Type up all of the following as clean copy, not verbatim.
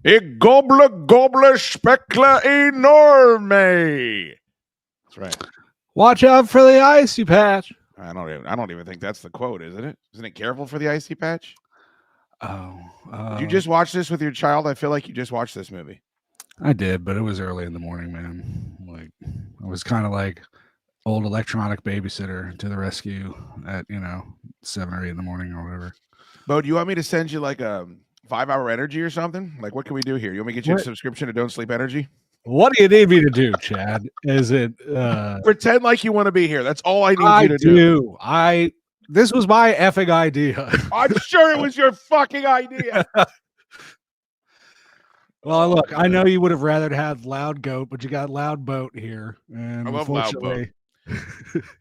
a gobbler speckler enorme. That's right. Watch out for the Icy Patch. I don't even think that's the quote, isn't it? Isn't it careful for the Icy Patch? Oh, Did you just watch this with your child? I feel like you just watched this movie. I did, but it was early in the morning, man. Like, I was kind of like old electronic babysitter to the rescue at 7 or 8 in the morning or whatever. Bo, do you want me to send you like a 5-hour energy or something? Like, what can we do here? You want me to get you a subscription to Don't Sleep Energy? What do you need me to do, Chad? Is it pretend like you want to be here? That's all I need you to do. This was my effing idea. I'm sure it was your fucking idea. Well, look, I know you would have rather had Loud Goat, but you got Loud Boat here. And I love Loud Boat.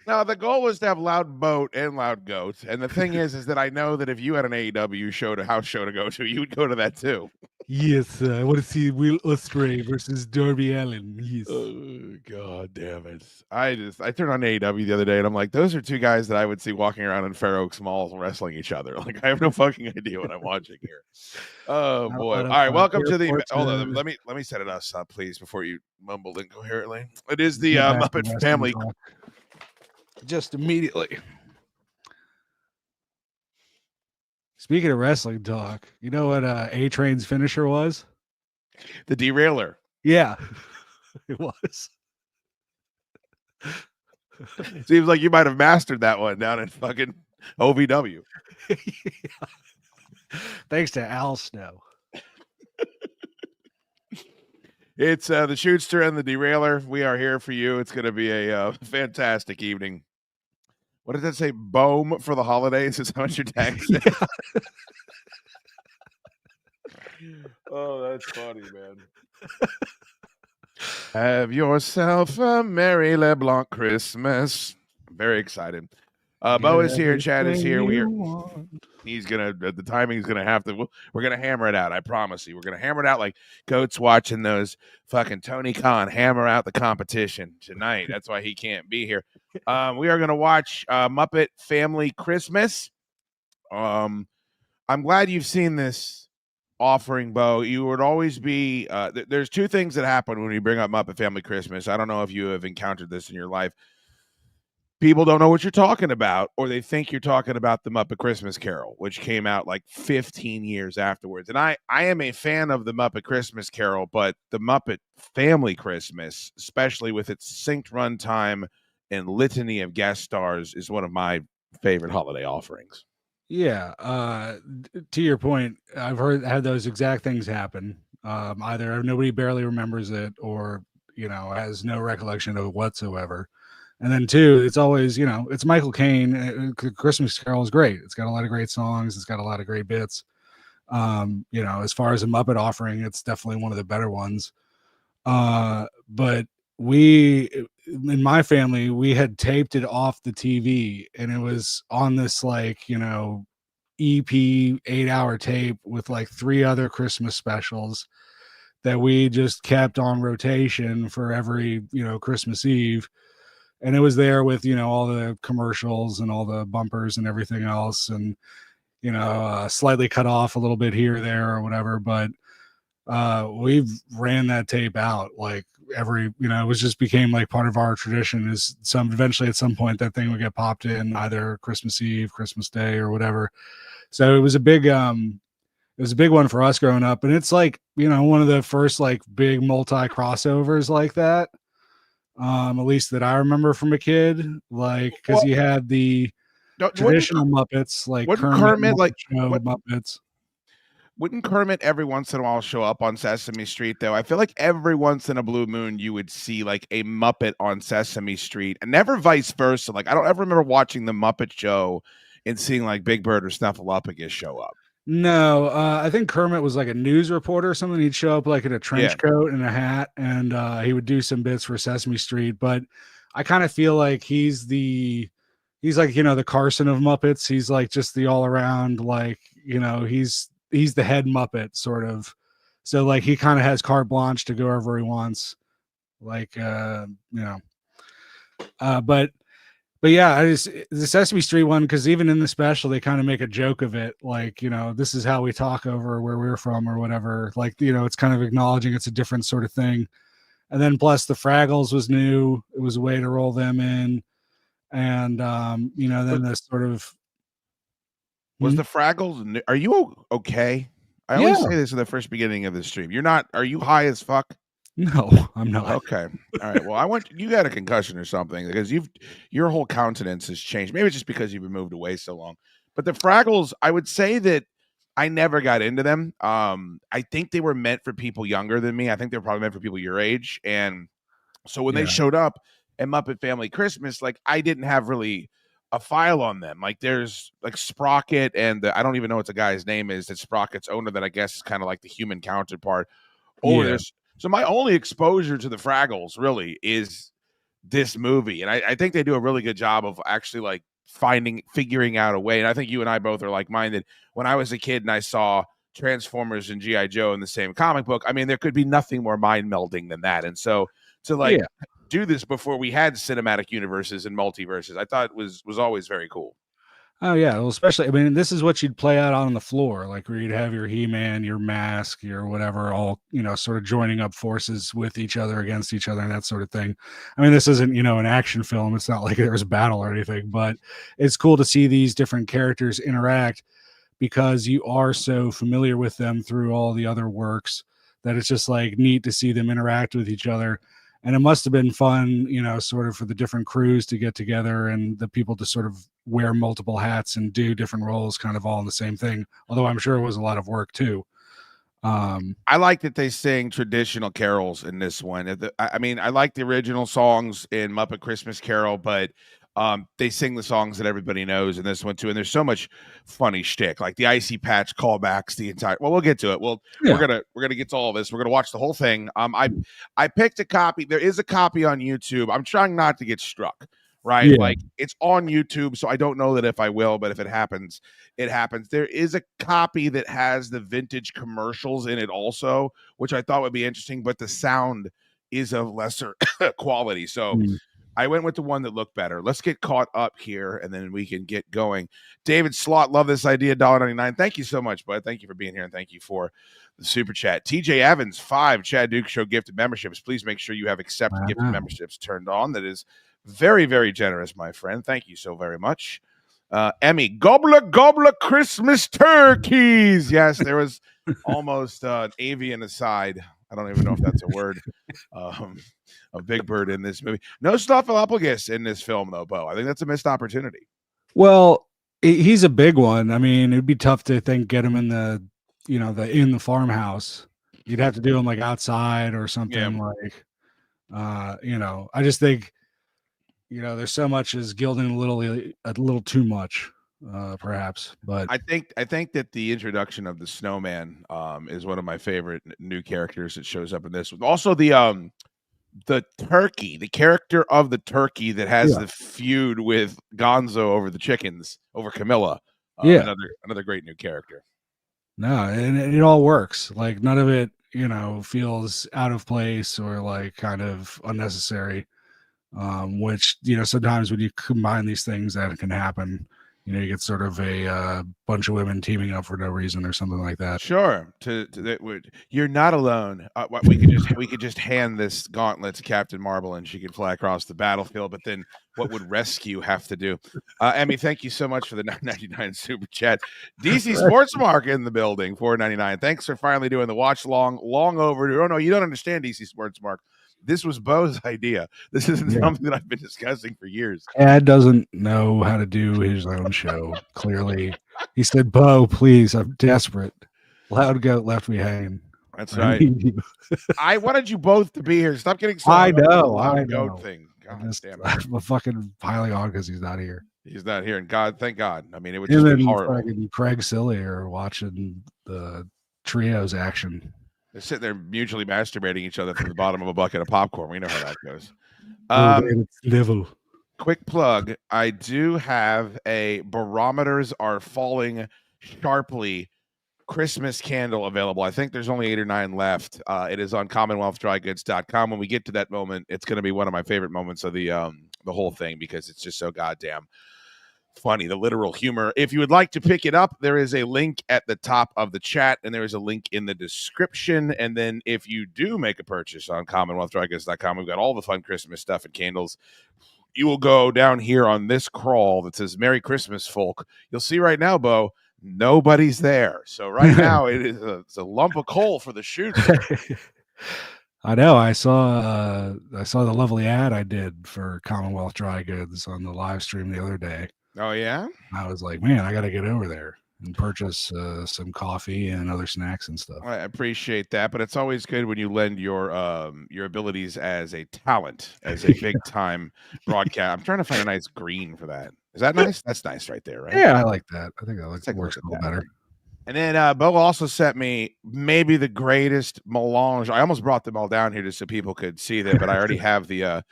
Now, the goal was to have Loud Boat and Loud Goat. And the thing is that I know that if you had an AEW house show to go to, you would go to that too. Yes, I want to see Will Ospreay versus Darby Allin. Yes. Oh, God damn it. I turned on AEW the other day and I'm like, those are two guys that I would see walking around in Fair Oaks Mall wrestling each other. Like, I have no fucking idea what I'm watching here. Oh, boy. All right, welcome to the... Hold on, let me set it us up, please, before you mumble incoherently. It is the Muppet Family... Just immediately. Speaking of wrestling talk, you know what A-Train's finisher was? The Derailer. Yeah, it was. Seems like you might have mastered that one down in fucking OVW. Yeah. Thanks to Al Snow. It's the Shootster and the Derailer. We are here for you. It's going to be a fantastic evening. What does that say? Boom for the holidays? Is that what your tag said? Oh, that's funny, man. Have yourself a Merry LeBlanc Christmas. I'm very excited. Bo is here. Chad is here. He's gonna. The timing's gonna have to. We're gonna hammer it out. I promise you. We're gonna hammer it out like goats watching those fucking Tony Khan hammer out the competition tonight. That's why he can't be here. We are gonna watch Muppet Family Christmas. I'm glad you've seen this offering, Bo. You would always be. There's two things that happen when you bring up Muppet Family Christmas. I don't know if you have encountered this in your life. People don't know what you're talking about, or they think you're talking about the Muppet Christmas Carol, which came out like 15 years afterwards. And I am a fan of the Muppet Christmas Carol, but the Muppet Family Christmas, especially with its synced runtime and litany of guest stars, is one of my favorite holiday offerings. Yeah. To your point, I've had those exact things happen. Either nobody barely remembers it or, has no recollection of it whatsoever. And then two, it's always, it's Michael Caine. Christmas Carol is great. It's got a lot of great songs. It's got a lot of great bits. As far as a Muppet offering, it's definitely one of the better ones. But in my family, we had taped it off the TV and it was on this EP 8-hour tape with like 3 other Christmas specials that we just kept on rotation for every, Christmas Eve. And it was there with, all the commercials and all the bumpers and everything else. And, slightly cut off a little bit here or there or whatever. But we've ran that tape out like every, it was just became like part of our tradition is eventually at some point that thing would get popped in either Christmas Eve, Christmas Day or whatever. So it was a big one for us growing up. And it's like, one of the first like big multi crossovers like that. At least that I remember from a kid, like because you had the traditional Muppets, like Kermit Muppets. Wouldn't Kermit every once in a while show up on Sesame Street, though? I feel like every once in a blue moon you would see like a Muppet on Sesame Street, and never vice versa. Like I don't ever remember watching the Muppet Show and seeing like Big Bird or Snuffleupagus show up. No, I think Kermit was like a news reporter or something. He'd show up like in a trench coat and a hat, and he would do some bits for Sesame Street. But I kind of feel like he's like, the Carson of Muppets. He's like just the all around, like, he's the head Muppet sort of. So like he kind of has carte blanche to go wherever he wants. Like, but But yeah, the Sesame Street one, because even in the special, they kind of make a joke of it, like, this is how we talk over where we're from or whatever. Like, it's kind of acknowledging it's a different sort of thing. And then plus the Fraggles was new. It was a way to roll them in. And then the sort of was the Fraggles. Are you okay? I always say this in the first beginning of the stream. You're not. Are you high as fuck? No, I'm not. Okay. All right. Well, you got a concussion or something because your whole countenance has changed. Maybe it's just because you've been moved away so long. But the Fraggles, I would say that I never got into them. I think they were meant for people younger than me. I think they were probably meant for people your age. And so when they showed up at Muppet Family Christmas, like I didn't have really a file on them. Like there's like Sprocket and I don't even know what the guy's name is. That Sprocket's owner that I guess is kind of like the human counterpart. There's so my only exposure to the Fraggles really is this movie. And I think they do a really good job of actually like figuring out a way. And I think you and I both are like-minded. When I was a kid and I saw Transformers and G.I. Joe in the same comic book, I mean, there could be nothing more mind-melding than that. And so to do this before we had cinematic universes and multiverses, I thought was always very cool. Oh yeah, well, especially, I mean, this is what you'd play out on the floor, like where you'd have your He-Man, your Mask, your whatever, all sort of joining up forces with each other against each other and that sort of thing. I mean, this isn't an action film; it's not like there's a battle or anything, but it's cool to see these different characters interact because you are so familiar with them through all the other works that it's just like neat to see them interact with each other. And it must have been fun, sort of for the different crews to get together and the people to sort of wear multiple hats and do different roles kind of all in the same thing. Although I'm sure it was a lot of work too. I like that they sing traditional carols in this one. I mean, I like the original songs in Muppet Christmas Carol, but they sing the songs that everybody knows in this one too. And there's so much funny shtick, like the Icy Patch callbacks. We'll get to it. We're gonna get to all of this. We're gonna watch the whole thing. I picked a copy. There is a copy on YouTube. I'm trying not to get struck. Right, like it's on YouTube, so I don't know that if I will, but if it happens, it happens. There is a copy that has the vintage commercials in it also, which I thought would be interesting, but the sound is of lesser quality. So I went with the one that looked better. Let's get caught up here, and then we can get going. David Slot, love this idea, $1.99. Thank you so much, bud. Thank you for being here, and thank you for the super chat. TJ Evans, 5 Chad Duke Show gifted memberships. Please make sure you have accepted gifted memberships turned on. That is very, very generous, my friend. Thank you so very much. Emmy, gobbler, gobbler, Christmas turkeys. Yes, there was almost an avian aside. I don't even know if that's a word. A big bird in this movie. No Snuffleupagus in this film, though, Bo. I think that's a missed opportunity. Well, he's a big one. I mean, it'd be tough to get him in the, in the farmhouse. You'd have to do him like outside or something like, I just think, there's so much as gilding a little too much, perhaps. But I think that the introduction of the snowman is one of my favorite new characters that shows up in this. Also the turkey, the character of the turkey that has the feud with Gonzo over the chickens, over Camilla. Another great new character. No, and it all works. Like none of it, feels out of place or like kind of unnecessary. Which sometimes when you combine these things, that can happen. You get sort of a bunch of women teaming up for no reason or something like that. Sure. You're not alone. We could just hand this gauntlet to Captain Marvel and she could fly across the battlefield. But then, what would Rescue have to do? Emmy, thank you so much for the $9.99 super chat. DC Sports Mark in the building, $4.99. Thanks for finally doing the watch long overdue. Oh no, you don't understand, DC Sports Mark. This was Bo's idea. This isn't something that I've been discussing for years. Ed doesn't know how to do his own show. Clearly, he said, "Bo, please, I'm desperate." Loud Goat left me hanging. That's right. I wanted you both to be here. Stop getting so I know. Loud Goat thing. God damn it. I'm fucking piling on because he's not here. He's not here, and thank God. I mean, it would just be horrible. Craig Sillier watching the trios action. They're sitting there mutually masturbating each other from the bottom of a bucket of popcorn. We know how that goes. Level. Quick plug. I do have a barometers are falling sharply Christmas candle available. I think there's only 8 or 9 left. It is on CommonwealthDryGoods.com. When we get to that moment, it's going to be one of my favorite moments of the the whole thing because it's just so goddamn funny, the literal humor. If you would like to pick it up, there is a link at the top of the chat, and there is a link in the description. And then if you do make a purchase on CommonwealthDryGoods.com, we've got all the fun Christmas stuff and candles. You will go down here on this crawl that says Merry Christmas, folk. You'll see right now, Bo, nobody's there. So right now it's a lump of coal for the shoot. I know. I saw the lovely ad I did for Commonwealth Dry Goods on the live stream the other day. Oh yeah, I was like, man, I got to get over there and purchase some coffee and other snacks and stuff. I appreciate that, but it's always good when you lend your abilities as a talent, as a big time broadcast. I'm trying to find a nice green for that. Is that nice? That's nice right there, right? Yeah, I like that. I think that works a little better. And then Bo also sent me maybe the greatest melange. I almost brought them all down here just so people could see them, but I already have the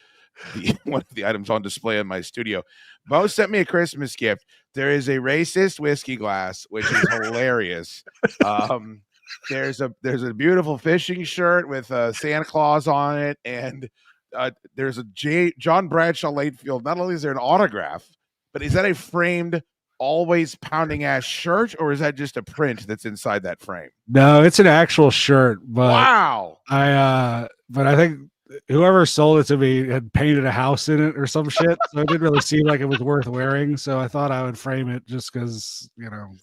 one of the items on display in my studio. Bo sent me a Christmas gift. There is a racist whiskey glass, which is hilarious. There's a beautiful fishing shirt with Santa Claus on it, and there's a John Bradshaw Latefield. Not only is there an autograph, but is that a framed always pounding ass shirt, or is that just a print that's inside that frame? No, it's an actual shirt. But wow. I think whoever sold it to me had painted a house in it or some shit, so it didn't really seem like it was worth wearing. So I thought I would frame it just because,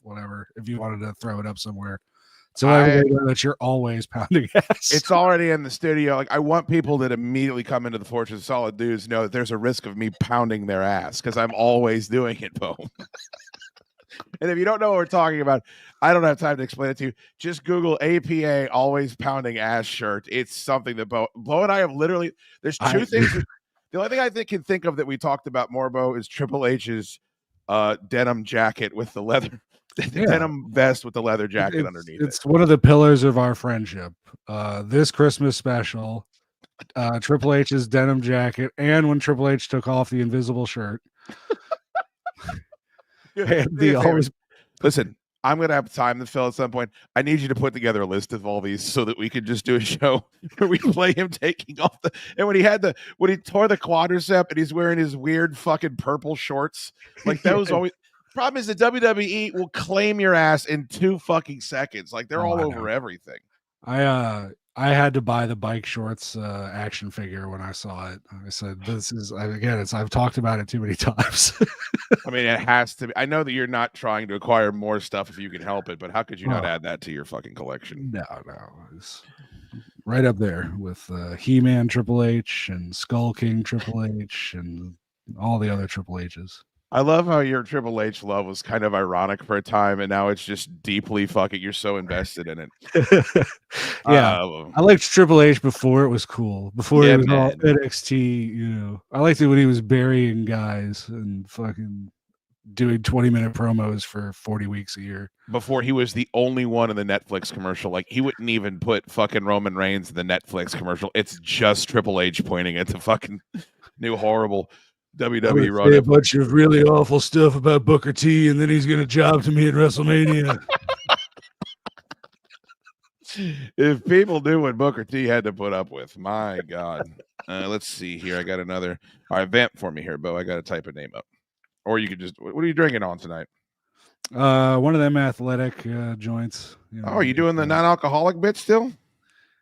whatever. If you wanted to throw it up somewhere, so everybody know that you're always pounding ass. It's already in the studio. Like, I want people that immediately come into the Fortress of Solid Dudes know that there's a risk of me pounding their ass because I'm always doing it, Bo. And if you don't know what we're talking about, I don't have time to explain it to you. Just Google APA always pounding ass shirt. It's something that Bo and I have literally. There's two things. The only thing I can think of that we talked about more, Bo, is Triple H's denim jacket with the leather. Denim vest with the leather jacket underneath. It's one of the pillars of our friendship. This Christmas special, Triple H's denim jacket, and when Triple H took off the invisible shirt. Listen, I'm gonna have time to fill at some point. I need you to put together a list of all these so that we could just do a show where we play him taking off and when he tore the quadricep and he's wearing his weird fucking purple shorts. Like that was always. Problem is the WWE will claim your ass in 2 fucking seconds. Like they're all over everything. I had to buy the bike shorts action figure when I saw it. I said, I've talked about it too many times. I mean, it has to be. I know that you're not trying to acquire more stuff if you can help it, but how could you not add that to your fucking collection? No. It's right up there with He-Man Triple H and Skull King Triple H and all the other Triple H's. I love how your Triple H love was kind of ironic for a time, and now it's just deeply fucking. You're so invested in it. Yeah, I liked Triple H before it was cool. Before it was all NXT, I liked it when he was burying guys and fucking doing 20-minute promos for 40 weeks a year. Before he was the only one in the Netflix commercial. Like he wouldn't even put fucking Roman Reigns in the Netflix commercial. It's just Triple H pointing at the fucking new horrible WWE run. A bunch of really awful stuff about Booker T, and then he's going to job to me at WrestleMania. If people knew what Booker T had to put up with, my God. Let's see here. I got another. All right, vamp for me here, Bo. I got to type a name up. Or you could just. What are you drinking on tonight? One of them athletic joints. Are you doing the non-alcoholic bit still?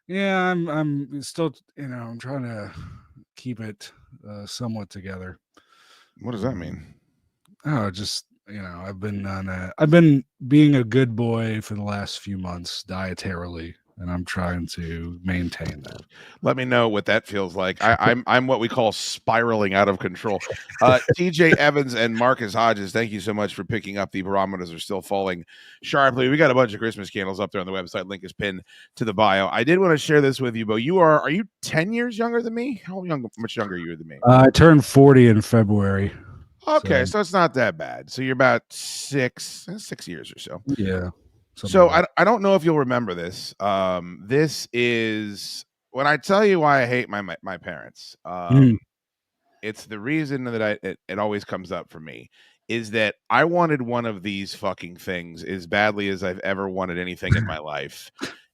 Yeah, I'm still. I'm trying to keep it somewhat together. What does that mean? Oh, just I've been being a good boy for the last few months dietarily, and I'm trying to maintain that. Let me know what that feels like. I'm what we call spiraling out of control. TJ Evans and Marcus Hodges, thank you so much for picking up. The barometers are still falling sharply. We got a bunch of Christmas candles up there on the website. Link is pinned to the bio. I did want to share this with you, but are you 10 years younger than me? How much younger are you than me? I turned 40 in February. Okay, so it's not that bad. So you're about 6 years or so. Yeah. So I don't know if you'll remember this. This is when I tell you why I hate my parents. It's the reason that it always comes up for me is that I wanted one of these fucking things as badly as I've ever wanted anything in my life,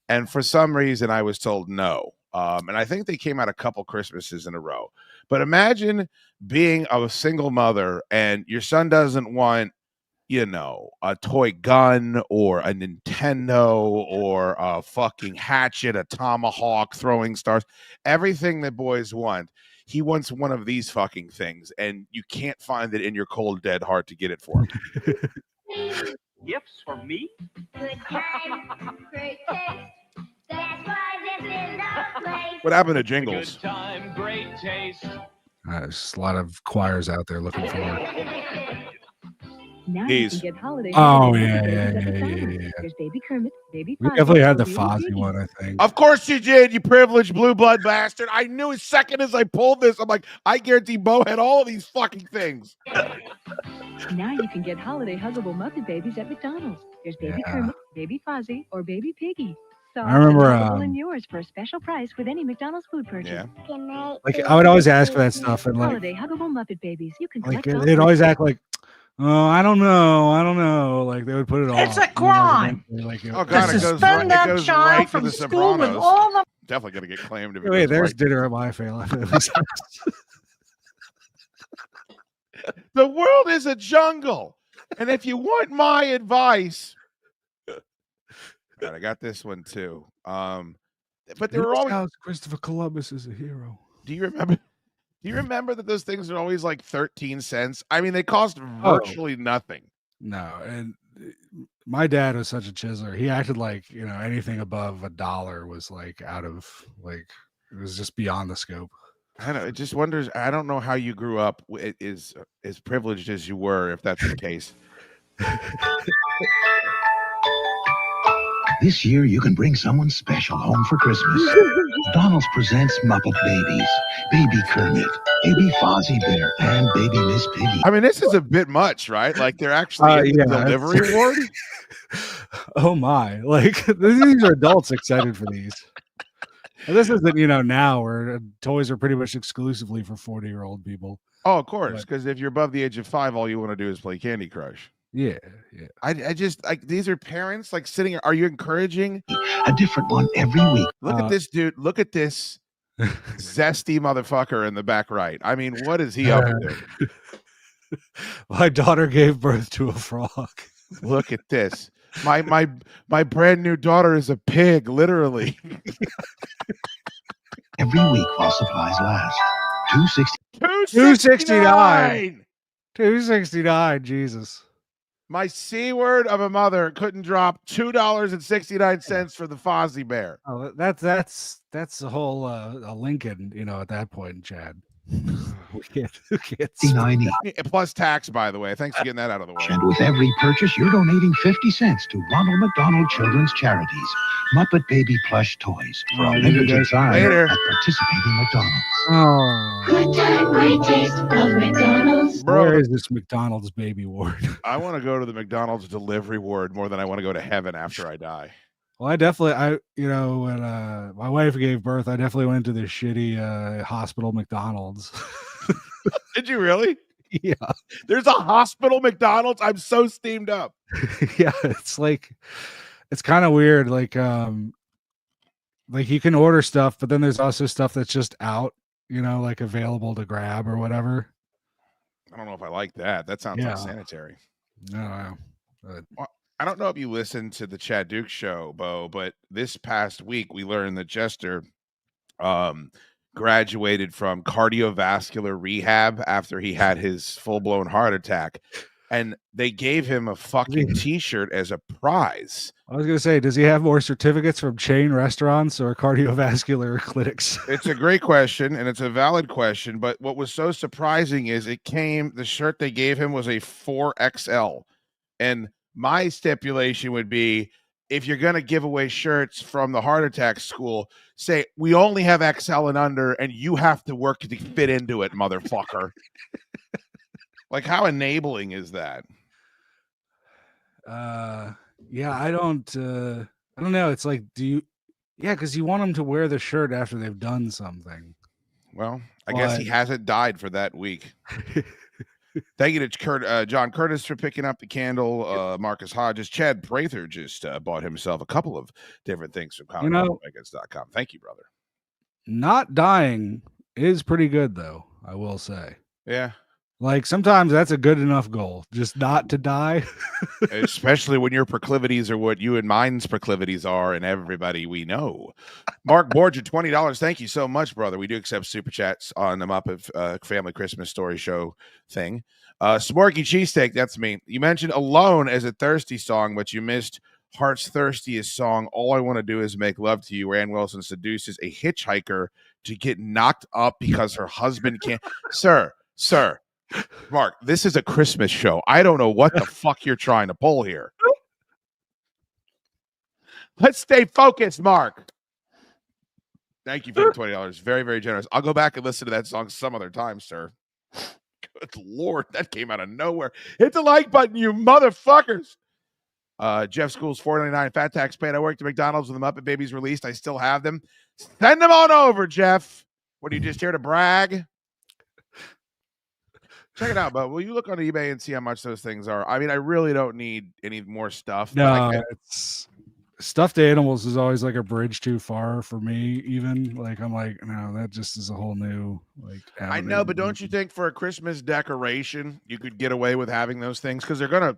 and for some reason I was told no. And I think they came out a couple Christmases in a row. But imagine being a single mother and your son doesn't want, a toy gun or a Nintendo or a fucking hatchet, a tomahawk, throwing stars, everything that boys want. He wants one of these fucking things, and you can't find it in your cold, dead heart to get it for him. Gifts for me? Good time, great taste. That's why this is the place. What happened to jingles? Good time, great taste. There's a lot of choirs out there looking for it. Now He's- you can get holiday. Oh, holiday yeah, babies yeah, at yeah, McDonald's. yeah. There's Baby Kermit, Baby We Fozzie, definitely had the Baby Fozzie Piggy. one, I think. Of course you did, you privileged blue blood bastard. I knew as second as I pulled this, I'm like, I guarantee Bo had all of these fucking things. Now you can get holiday huggable Muppet babies at McDonald's. There's Baby Yeah. Kermit, Baby Fozzie, or Baby Piggy. So I remember, in yours for a special price with any McDonald's food purchase. Yeah. Good night, Like, I would always ask for that baby. stuff, and like, Holiday huggable Muppet babies. You can like collect all they'd always three. act like, oh, I don't know. Like they would put it off. It's a and then, like, crime. eventually, like, Oh, it- God, To it goes suspend right- it that goes child right to from the school with Sopranos. all the Definitely gonna get claimed. If it Wait, goes there's right. dinner at my family. The world is a jungle, and if you want my advice, all right, I got this one too. But there were always. Christopher Columbus is a hero. Do you remember? Do you remember that those things are always like 13 cents? I mean, they cost virtually nothing. No, and my dad was such a chiseler. He acted like anything above $1 was like out of like it was just beyond the scope. I don't know. It just wonders. I don't know how you grew up as privileged as you were, if that's the case. This year, you can bring someone special home for Christmas. McDonald's presents Muppet Babies, Baby Kermit, Baby Fozzie Bear, and Baby Miss Piggy. I mean, this is a bit much, right? Like they're actually in the yeah, delivery ward. Oh my! Like these are adults excited for these. And this isn't now where toys are pretty much exclusively for 40-year-old people. Oh, of course, Right. because if you're above the age of 5, all you want to do is play Candy Crush. Yeah. I just like these are parents like sitting. Are you encouraging? A different one every week. Look at this dude. Look at this zesty motherfucker in the back right. I mean, what is he up to? My daughter gave birth to a frog. Look at this. My brand new daughter is a pig, literally. Every week while supplies last. $2.69. $2.69. Jesus. My C word of a mother couldn't drop $2.69 for the Fozzie Bear. Oh, that's a whole a Lincoln, at that point, Chad. We can't. $69 each. Plus tax, by the way. Thanks for getting that out of the way. And with every purchase, you're donating 50 cents to Ronald McDonald Children's Charities. Muppet Baby plush toys for a Oh, limited time later. at participating McDonald's. Oh, Good time, great taste of McDonald's. Bro, where is this McDonald's baby ward? I want to go to the McDonald's delivery ward more than I want to go to heaven after I die. Well, when my wife gave birth, I definitely went to the shitty hospital McDonald's. Did you really? Yeah. There's a hospital McDonald's. I'm so steamed up. Yeah, it's kind of weird. Like you can order stuff, but then there's also stuff that's just out, like available to grab or whatever. I don't know if I like that. That sounds Yeah. unsanitary. No. I don't know if you listened to the Chad Duke show, Bo, but this past week we learned that Jester graduated from cardiovascular rehab after he had his full-blown heart attack. And they gave him a fucking t-shirt as a prize. I was gonna say, does he have more certificates from chain restaurants or cardiovascular clinics? It's a great question, and it's a valid question. But what was so surprising is the shirt they gave him was a 4XL. And my stipulation would be, if you're going to give away shirts from the heart attack school, say, we only have XL and under, and you have to work to fit into it, motherfucker. Like, how enabling is that? Yeah, I don't know. It's like, because you want them to wear the shirt after they've done something. Well, I guess he hasn't died for that week. Thank you to John Curtis for picking up the candle. Marcus Hodges, Chad Prather just bought himself a couple of different things from ComicBookMegas.com. Thank you, brother. Not dying is pretty good, though. I will say. Yeah. Like sometimes that's a good enough goal, just not to die. Especially when your proclivities are what you and mine's proclivities are, and everybody we know. Mark Borgia, $20. Thank you so much, brother. We do accept super chats on the Muppet Family Christmas Story Show thing. Smorky Cheesesteak, that's me. You mentioned Alone as a thirsty song, but you missed Heart's Thirstiest song. All I want to do is make love to you, where Ann Wilson seduces a hitchhiker to get knocked up because her husband can't. Sir, Mark, this is a Christmas show. I don't know what the fuck you're trying to pull here. Let's stay focused, Mark. Thank you for the $20. Very, very generous. I'll go back and listen to that song some other time, sir. Good Lord, that came out of nowhere. Hit the like button, you motherfuckers. Jeff Schools, $4.99. Fat tax paid. I worked at McDonald's when the Muppet Babies released. I still have them. Send them on over, Jeff. What, are you just here to brag? Check it out, but will you look on eBay and see how much those things are? I mean, I really don't need any more stuff. No, it's stuffed animals is always like a bridge too far for me. Even like I'm like, no, that just is a whole new like. I know, but don't you think for a Christmas decoration you could get away with having those things because they're gonna,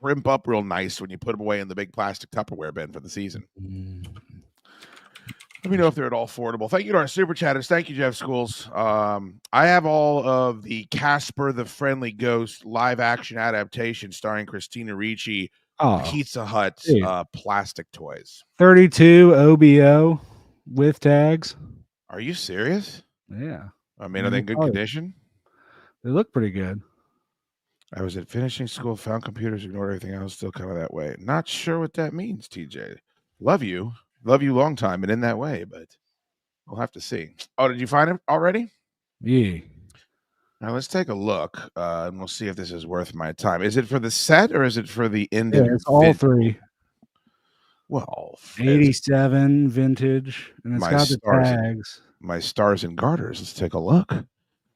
crimp up real nice when you put them away in the big plastic Tupperware bin for the season. Let me know if they're at all affordable. Thank you to our super chatters. Thank you, Jeff Schools. I have all of the Casper the Friendly Ghost live action adaptation starring Christina Ricci, Pizza Hut plastic toys. 32 OBO with tags. Are you serious? Yeah. I mean, are they in good condition? They look pretty good. I was at finishing school, found computers, ignored everything else, still kind of that way. Not sure what that means, TJ. Love you long time and in that way, but we'll have to see. Oh, did you find it already? Yeah. Now let's take a look, and we'll see if this is worth my time. Is it for the set or is it for the end? Yeah, it's all three. Well, 87 vintage, and it's got the tags. My stars and garters. Let's take a look.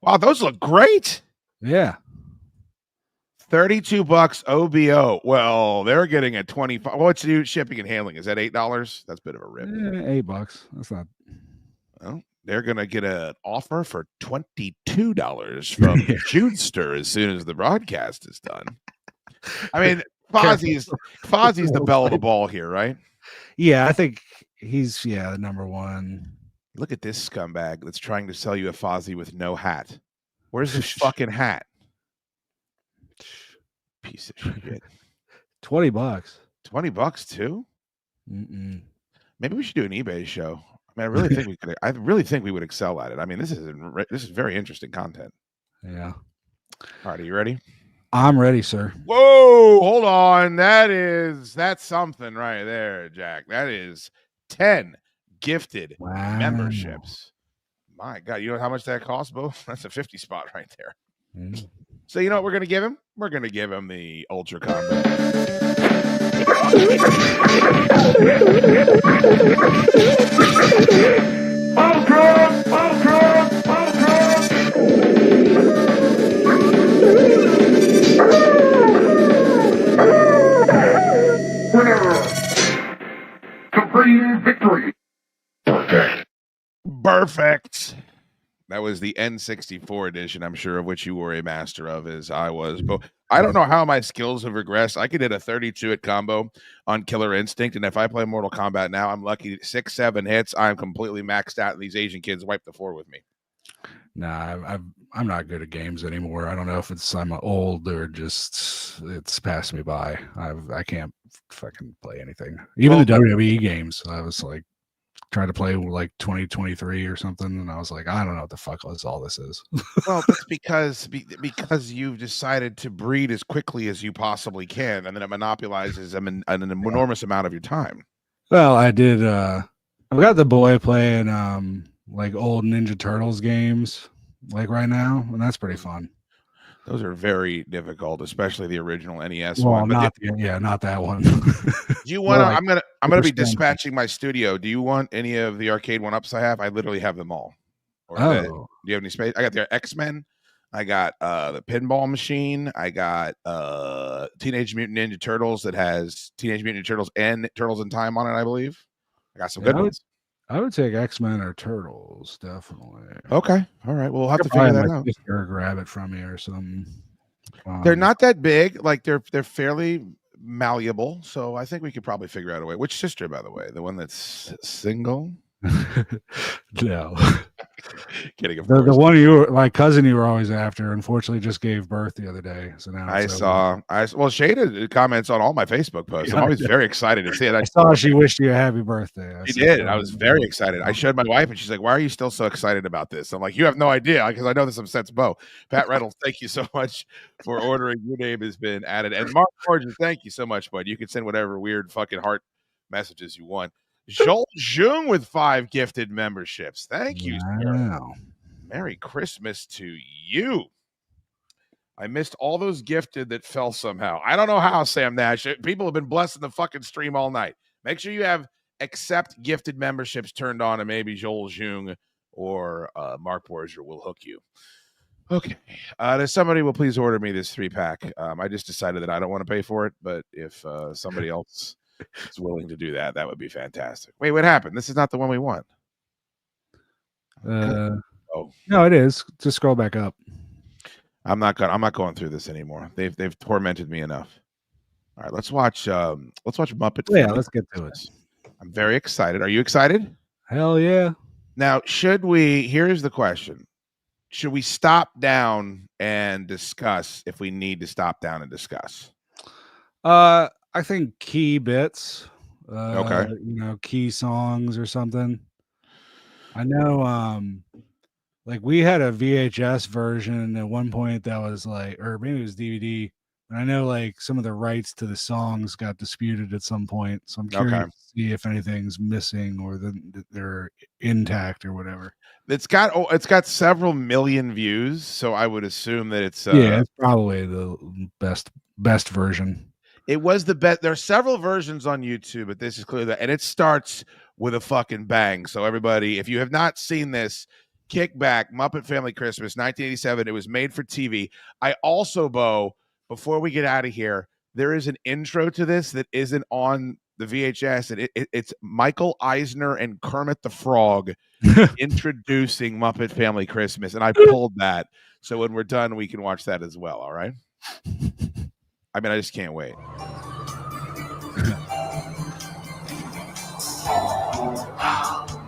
Wow, those look great. Yeah. $32 OBO. Well, they're getting a 25. What's new shipping and handling? Is that $8? That's a bit of a rip. $8. That's not. Well, they're gonna get an offer for $22 from Junester as soon as the broadcast is done. I mean, Fozzie's the belle of the ball here, right? Yeah, I think he's the number one. Look at this scumbag that's trying to sell you a Fozzie with no hat. Where's this fucking hat? Piece of shit. $20. $20 too? Mm-mm. Maybe we should do an eBay show. I mean, I really think we could. I really think we would excel at it. I mean, this is very interesting content. Yeah. All right, are you ready? I'm ready, sir. Whoa, hold on. That's something right there, Jack. That is 10 gifted memberships. My God, you know how much that costs, Bo? That's a 50 spot right there. Mm. So you know what we're going to give him? We're going to give him the Ultra Combo. Supreme victory. Perfect. That was the N64 edition, I'm sure, of which you were a master of, as I was. But I don't know how my skills have regressed. I could hit a 32 hit combo on Killer Instinct, and if I play Mortal Kombat now, I'm lucky 6-7 hits. I'm completely maxed out, and these Asian kids wipe the floor with me. Nah, I'm not good at games anymore. I don't know if it's I'm old or just it's passed me by. I can't fucking play anything. Even the WWE games, I was like trying to play like 2023 or something, and I was like, I don't know what the fuck all this is. Well, that's because you've decided to breed as quickly as you possibly can, and then it monopolizes an enormous amount of your time. Well, I did. I've got the boy playing like old Ninja Turtles games like right now, and that's pretty fun. Those are very difficult, especially the original NES one. Not that one. Do you want to? I'm gonna be dispatching my studio. Do you want any of the arcade 1-ups I have? I literally have them all. Do you have any space? I got the X-Men. I got the pinball machine. I got Teenage Mutant Ninja Turtles that has Teenage Mutant Ninja Turtles and Turtles in Time on it, I believe. I got some good ones. I would take X-Men or Turtles, definitely. Okay. All right. Well, we'll have to Probably figure that my out. sister grab it from me or something. They're not that big. Like they're fairly malleable. So I think we could probably figure out a way. Which sister, by the way? The one that's single? No. Kidding, of The course. one my cousin you were always after, unfortunately just gave birth the other day. So now I it's over. saw. Well, Shada comments on all my Facebook posts. I'm always very excited to see it. I saw she wished you a happy birthday. She did. I was very excited. I showed my wife, and she's like, "Why are you still so excited about this?" I'm like, "You have no idea, because I know this upsets Bo." Pat Reynolds, thank you so much for ordering. Your name has been added, and Mark Origin, thank you so much, bud. You can send whatever weird fucking heart messages you want. Joel Jung with 5 gifted memberships. Thank you, sir. Wow. Merry Christmas to you. I missed all those gifted that fell somehow. I don't know how, Sam Nash. People have been blessing the fucking stream all night. Make sure you have accept gifted memberships turned on, and maybe Joel Jung or Mark Borger will hook you. Okay. Does somebody will please order me this 3-pack? I just decided that I don't want to pay for it, but if somebody else is willing to do that, that would be fantastic. Wait, what happened? This is not the one we want. No, it is. Just scroll back up. I'm not going through this anymore. They've tormented me enough. All right, let's watch Muppet. Yeah, let's get to it. I'm very excited. Are you excited? Hell yeah. Now, here's the question. Should we stop down and discuss if we need to stop down and discuss? I think key bits. Okay. Key songs or something. I know like we had a VHS version at one point that was like, or maybe it was DVD. And I know like some of the rights to the songs got disputed at some point. So I'm curious to see if anything's missing or they're intact or whatever. It's got several million views, so I would assume that it's it's probably the best version. It was the best. There are several versions on YouTube, but this is clearly that, and it starts with a fucking bang. So everybody, if you have not seen this, kick back, Muppet Family Christmas, 1987. It was made for TV. I also, Bo, before we get out of here, there is an intro to this that isn't on the VHS, and it's Michael Eisner and Kermit the Frog introducing Muppet Family Christmas, and I pulled that. So when we're done, we can watch that as well. All right. I mean, I just can't wait.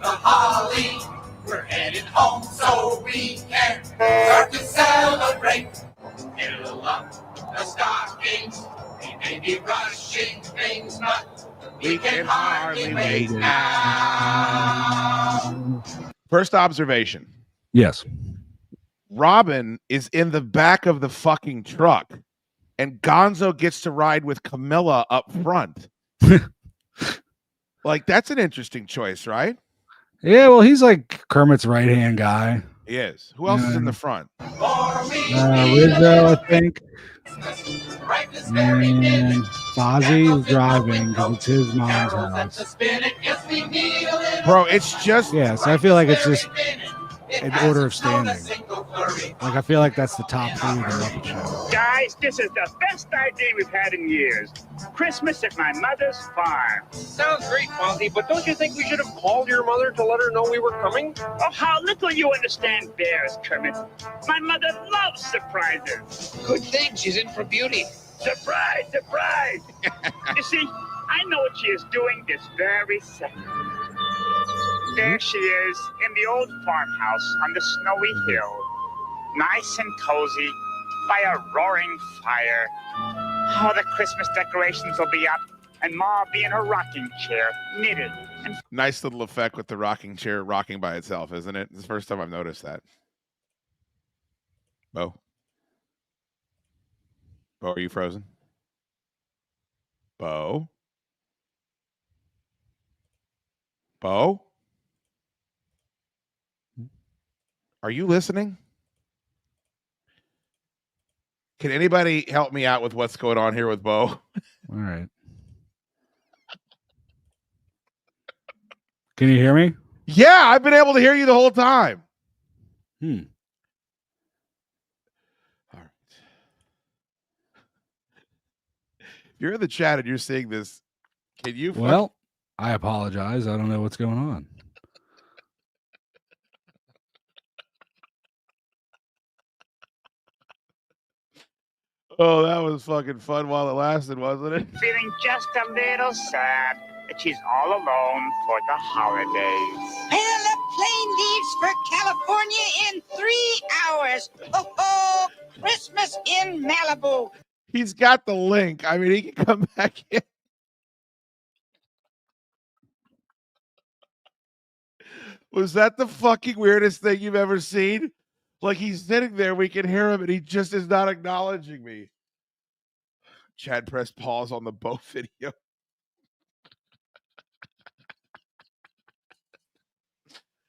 The holly, we're headed home so we can start to celebrate. Fill up the stockings, we may be rushing things, but we can hardly wait now. First observation. Yes. Robin is in the back of the fucking truck, and Gonzo gets to ride with Camilla up front. Like, that's an interesting choice, right? Yeah, well, he's like Kermit's right-hand guy. He is. Who else is in the front? Rizzo, I think. And Fozzie is driving because it's his mom's house. Bro, it's just... Yeah, so I feel like it's just in order of standing. Like, I feel like that's the top 3 of the Muppet Show. Guys, this is the best idea we've had in years. Christmas at my mother's farm. Sounds great, Fozzie, but don't you think we should have called your mother to let her know we were coming? Oh, how little you understand bears, Kermit. My mother loves surprises. Good thing she's in for beauty. Surprise, surprise. You see, I know what she is doing this very second. There she is in the old farmhouse on the snowy hill. Nice and cozy by a roaring fire. Oh, the Christmas decorations will be up, and Ma will be in her rocking chair, knitted. And nice little effect with the rocking chair rocking by itself, isn't it? It's the first time I've noticed that. Bo? Bo, are you frozen? Bo? Bo? Are you listening? Can anybody help me out with what's going on here with Bo? All right. Can you hear me? Yeah, I've been able to hear you the whole time. All right. If you're in the chat and you're seeing this, can you... Well, I apologize. I don't know what's going on. Oh, that was fucking fun while it lasted, wasn't it? Feeling just a little sad that she's all alone for the holidays. Well, a plane leaves for California in 3 hours. Oh, Christmas in Malibu. He's got the link. I mean, he can come back in. Was that the fucking weirdest thing you've ever seen? Like, he's sitting there, we can hear him, and he just is not acknowledging me. Chad pressed pause on the boat video.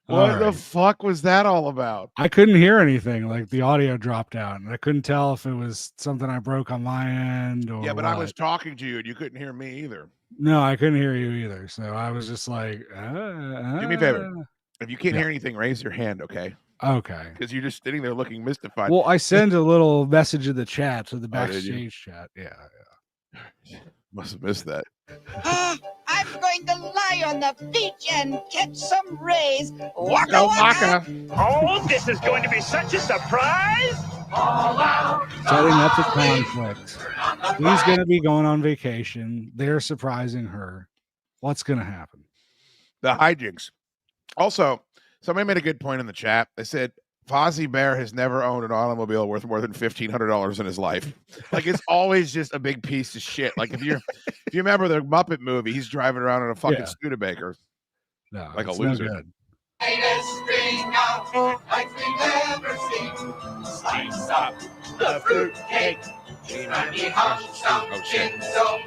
What the fuck was that all about? I couldn't hear anything. Like, the audio dropped out, and I couldn't tell if it was something I broke on my end or Yeah, but what. I was talking to you, and you couldn't hear me either. No, I couldn't hear you either. So I was just like, Do me a favor. If you can't hear anything, raise your hand, okay? Okay. Because you're just sitting there looking mystified. Well, I sent a little message in the chat, to the Oh, did you? backstage chat. Yeah. Must have missed that. I'm going to lie on the beach and catch some rays. Waka waka. Oh, this is going to be such a surprise. Setting up the conflict. He's going to be going on vacation. They're surprising her. What's going to happen? The hijinks. Also, somebody made a good point in the chat. They said Fozzie Bear has never owned an automobile worth more than $1,500 in his life. Like, it's always just a big piece of shit. Like, if you remember the Muppet movie, he's driving around in a fucking Studebaker. No, like a it's loser. No good. String out like we never seen. Slice up the fruitcake. Let me hum some chinzo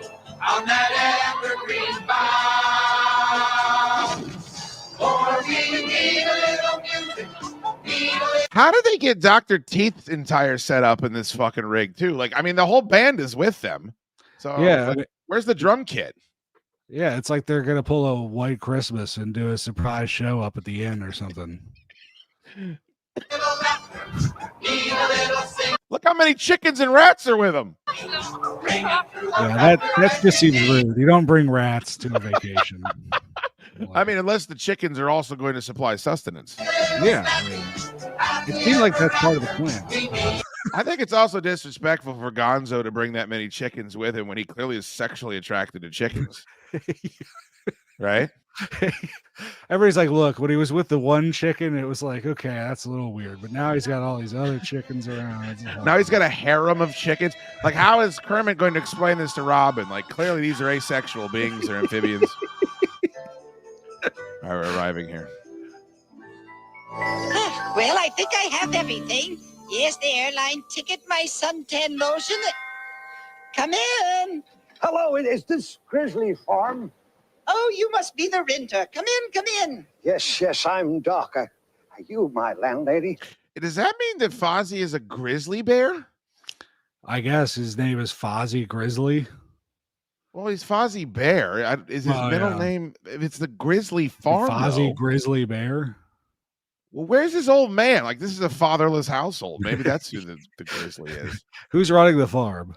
on that evergreen bough. Or we need a little music. How did they get Dr. Teeth's entire setup in this fucking rig too? Like, I mean, the whole band is with them. So Yeah, like, where's the drum kit? Yeah, it's like they're going to pull a White Christmas and do a surprise show up at the end or something. Look how many chickens and rats are with them. Yeah, that just seems rude. You don't bring rats to a vacation. I mean, unless the chickens are also going to supply sustenance. Yeah, I mean, it seems like that's part of the plan. I think it's also disrespectful for Gonzo to bring that many chickens with him when he clearly is sexually attracted to chickens. Right? Everybody's like, look, when he was with the one chicken, it was like, okay, that's a little weird. But now he's got all these other chickens around. Now he's got a harem of chickens. Like, how is Kermit going to explain this to Robin? Like, clearly these are asexual beings. They're amphibians. All right, we're arriving here. Well, I think I have everything. Here's the airline ticket, my suntan lotion. Come in. Hello, is this Grizzly Farm? Oh, you must be the renter. Come in. Yes, I'm Doc. Are you my landlady? Does that mean that Fozzie is a grizzly bear? I guess his name is Fozzie Grizzly. Well, he's Fozzie Bear. Is his middle name? It's the Grizzly Farm. Fozzie Grizzly Bear. Well, where's his old man? Like, this is a fatherless household. Maybe that's who the grizzly is. Who's running the farm?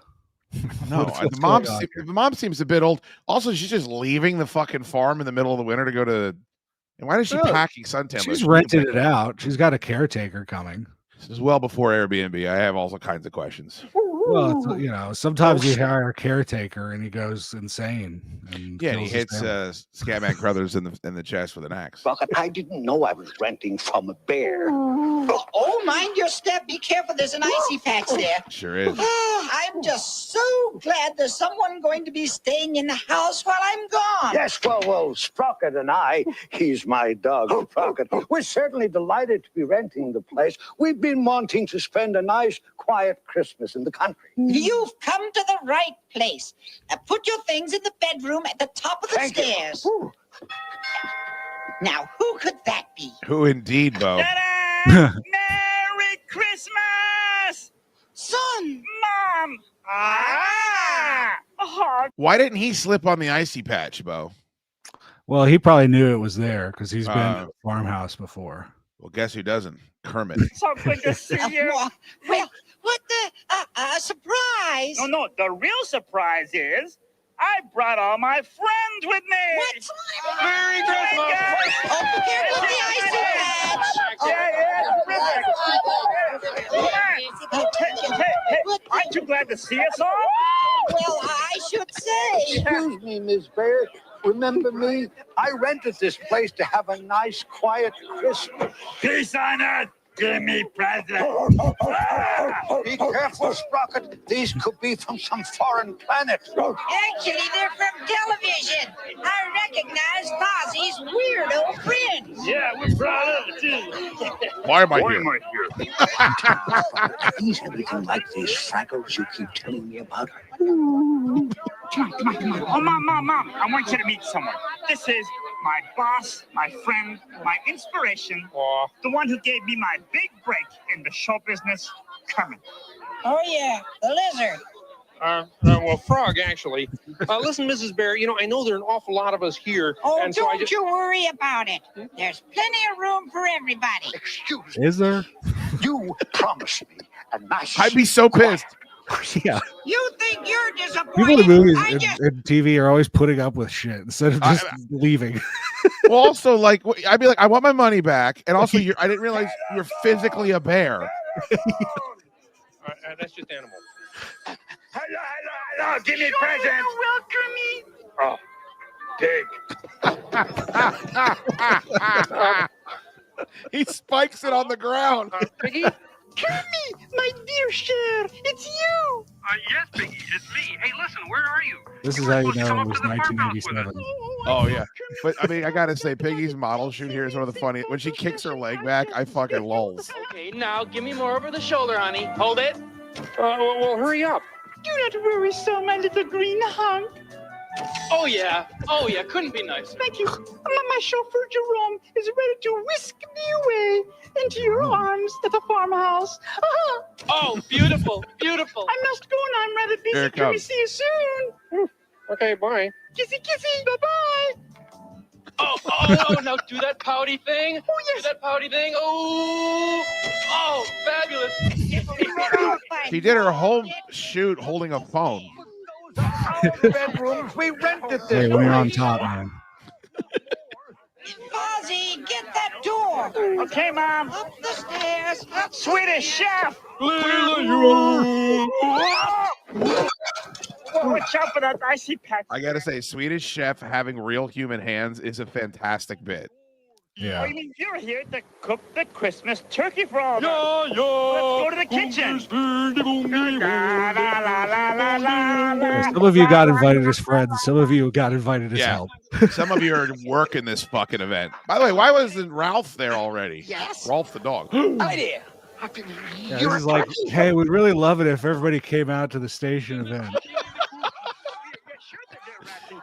No, the mom seems a bit old. Also, she's just leaving the fucking farm in the middle of the winter to go to. And why is she packing suntan? She's rented it out. She's got a caretaker coming. This is well before Airbnb. I have all kinds of questions. Well, it's, sometimes you hire a caretaker and he goes insane. And yeah, and he hits Scatman Crothers in the chest with an axe. Rocket, I didn't know I was renting from a bear. Oh, mind your step. Be careful. There's an icy patch there. Sure is. Oh, I'm just so glad there's someone going to be staying in the house while I'm gone. Yes, well, Sprocket and I, he's my dog, Sprocket, we're certainly delighted to be renting the place. We've been wanting to spend a nice, quiet Christmas in the country. You've come to the right place. Put your things in the bedroom at the top of the stairs. Now, who could that be? Who indeed, Bo? Merry Christmas! Son! Mom! Oh. Why didn't he slip on the icy patch, Bo? Well, he probably knew it was there because he's been to the farmhouse before. Well, guess who doesn't? Kermit. So good to see you. Well, what the surprise? No, the real surprise is I brought all my friends with me. What? Merry Christmas. Oh, here goes the Icy Patch. Hey, aren't you glad to see us all? Well, I should say. Excuse me, Miss Bear. Remember me? I rented this place to have a nice, quiet Christmas. Peace on earth. Give me presents. Be careful, Sprocket. These could be from some foreign planet. Actually, they're from television. I recognize Fozzie's weirdo friends. Yeah, we brought up too. Why am I here? He's everything like these Fraggles you keep telling me about. Come on. Oh, Mom, I want you to meet someone. This is my boss, my friend, my inspiration, the one who gave me my big break in the show business, Kermit. Oh, yeah, the lizard. Well, Frog, actually. Listen, Mrs. Bear, you know, I know there are an awful lot of us here. Oh, and so don't you worry about it. There's plenty of room for everybody. Excuse me. Is there? You promised me a nice. I'd be so pissed. Yeah. You think you're People in disappointed? the movies I just... and TV are always putting up with shit instead of just leaving. Well, also, like, I'd be like, I want my money back. And also, I didn't realize you're physically a bear. That's just animal. Hello. Give me presents. Oh, Pig. He spikes it on the ground. Piggy? Kermit, my dear Cher, it's you. Yes, Piggy, it's me. Hey, listen, where are you? This is how you know it was 1987. Oh, yeah. But, I mean, I got to say, Piggy's model shoot here is one of the funniest. When she kicks her leg back, I fucking lulls. Okay, now give me more over the shoulder, honey. Hold it. Well, hurry up. Do not worry so, my little green hunk. Oh, yeah. Couldn't be nicer. Thank you. My chauffeur, Jerome, is ready to whisk me away into your arms at the farmhouse. Oh, beautiful. I must go now. I'm rather busy. Here it Can we comes. see you soon? Okay, bye. Kissy, bye-bye. Oh, now do that pouty thing. Oh, yes. Do that pouty thing. Oh, fabulous. She did her whole shoot holding a phone. Bedrooms. We rented this. Hey, when you're on top, man. Fozzie, get that door. Okay, Mom. Up the stairs. Up the Swedish chef. Watch out for that Icy Patch. I got to say, Swedish chef having real human hands is a fantastic bit. Yeah. I mean, you're here to cook the Christmas turkey for all of us. Let's go to the kitchen. Some of you got invited as friends. Some of you got invited as help. Some of you are working this fucking event. By the way, why wasn't Ralph there already? Yes. Ralph the dog. Idea. Yeah, this is like, hey, we'd really love it if everybody came out to the station event.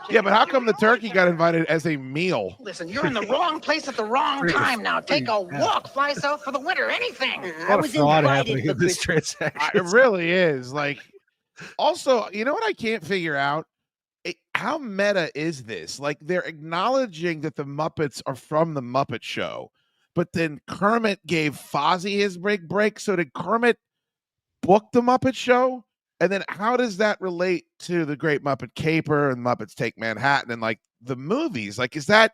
Yeah, but how come the turkey got invited as a meal? Listen, you're in the wrong place at the wrong time now. Take a walk, fly south for the winter, anything. A lot of fraud happening in this transaction. It really is. Like, also, you know what I can't figure out? How meta is this? Like, they're acknowledging that the Muppets are from the Muppet Show, but then Kermit gave Fozzie his big break. So did Kermit book the Muppet Show? And then how does that relate to the Great Muppet Caper and Muppets Take Manhattan and like the movies? Like, is that,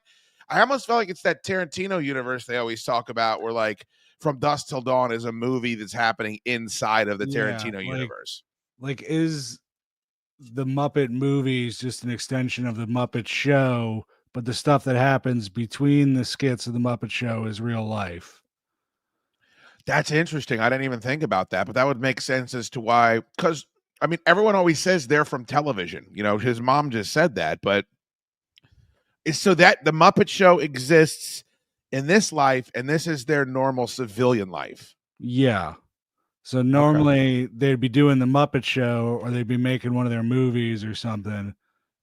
I almost felt like it's that Tarantino universe they always talk about where like From Dusk Till Dawn is a movie that's happening inside of the Tarantino universe. Like, is the Muppet movies just an extension of the Muppet Show, but the stuff that happens between the skits of the Muppet Show is real life? That's interesting. I didn't even think about that, but that would make sense as to why, because I mean, everyone always says they're from television. You know, his mom just said that, but it's so that the Muppet Show exists in this life, and this is their normal civilian life. Yeah. So normally they'd be doing the Muppet Show or they'd be making one of their movies or something,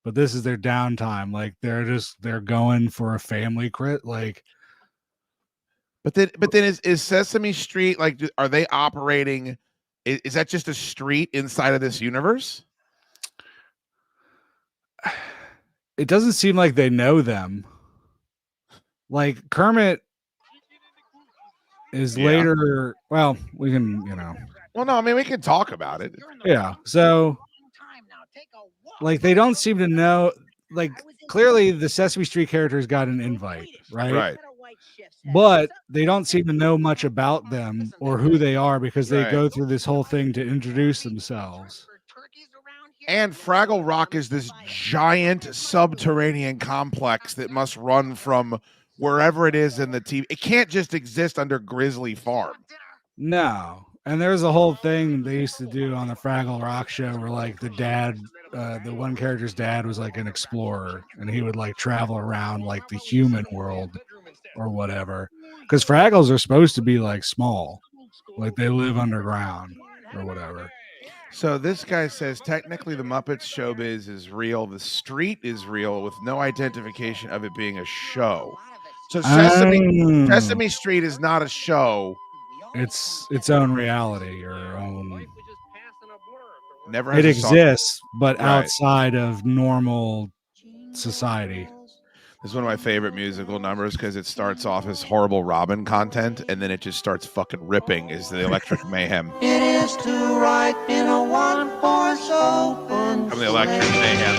but this is their downtime. Like they're going for a family crit. Like, But then is Sesame Street, like, are they operating? Is that just a street inside of this universe? It doesn't seem like they know them. Like Kermit is later. Well, we can, Well, no, I mean, we can talk about it. Yeah. So like they don't seem to know. Like clearly, the Sesame Street characters got an invite, right? Right. But they don't seem to know much about them or who they are because they Right. go through this whole thing to introduce themselves. And Fraggle Rock is this giant subterranean complex that must run from wherever it is in the TV. It can't just exist under Grizzly Farm. No. And there's a whole thing they used to do on the Fraggle Rock show where like the dad, the one character's dad was like an explorer and he would like travel around like the human world or whatever. Because Fraggles are supposed to be like small, like they live underground or whatever. So this guy says technically the Muppets showbiz is real. The street is real with no identification of it being a show. So Sesame Street is not a show. It's its own reality or own. Never It has a song- exists, but Right. outside of normal society. This is one of my favorite musical numbers because it starts off as horrible Robin content and then it just starts fucking ripping as the Electric Mayhem. It is to ride in a one-horse open From the Electric Mayhem.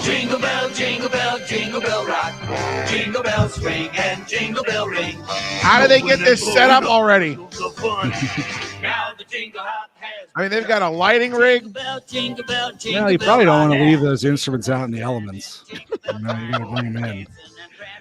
Jingle bell, jingle bell rock. Jingle bells swing and jingle bell ring. How do they get this set up already? Now the jingle hop has I mean, they've got a lighting rig. jingle bell, Yeah, you probably don't want to leave those instruments out in the elements. You gotta bring them in.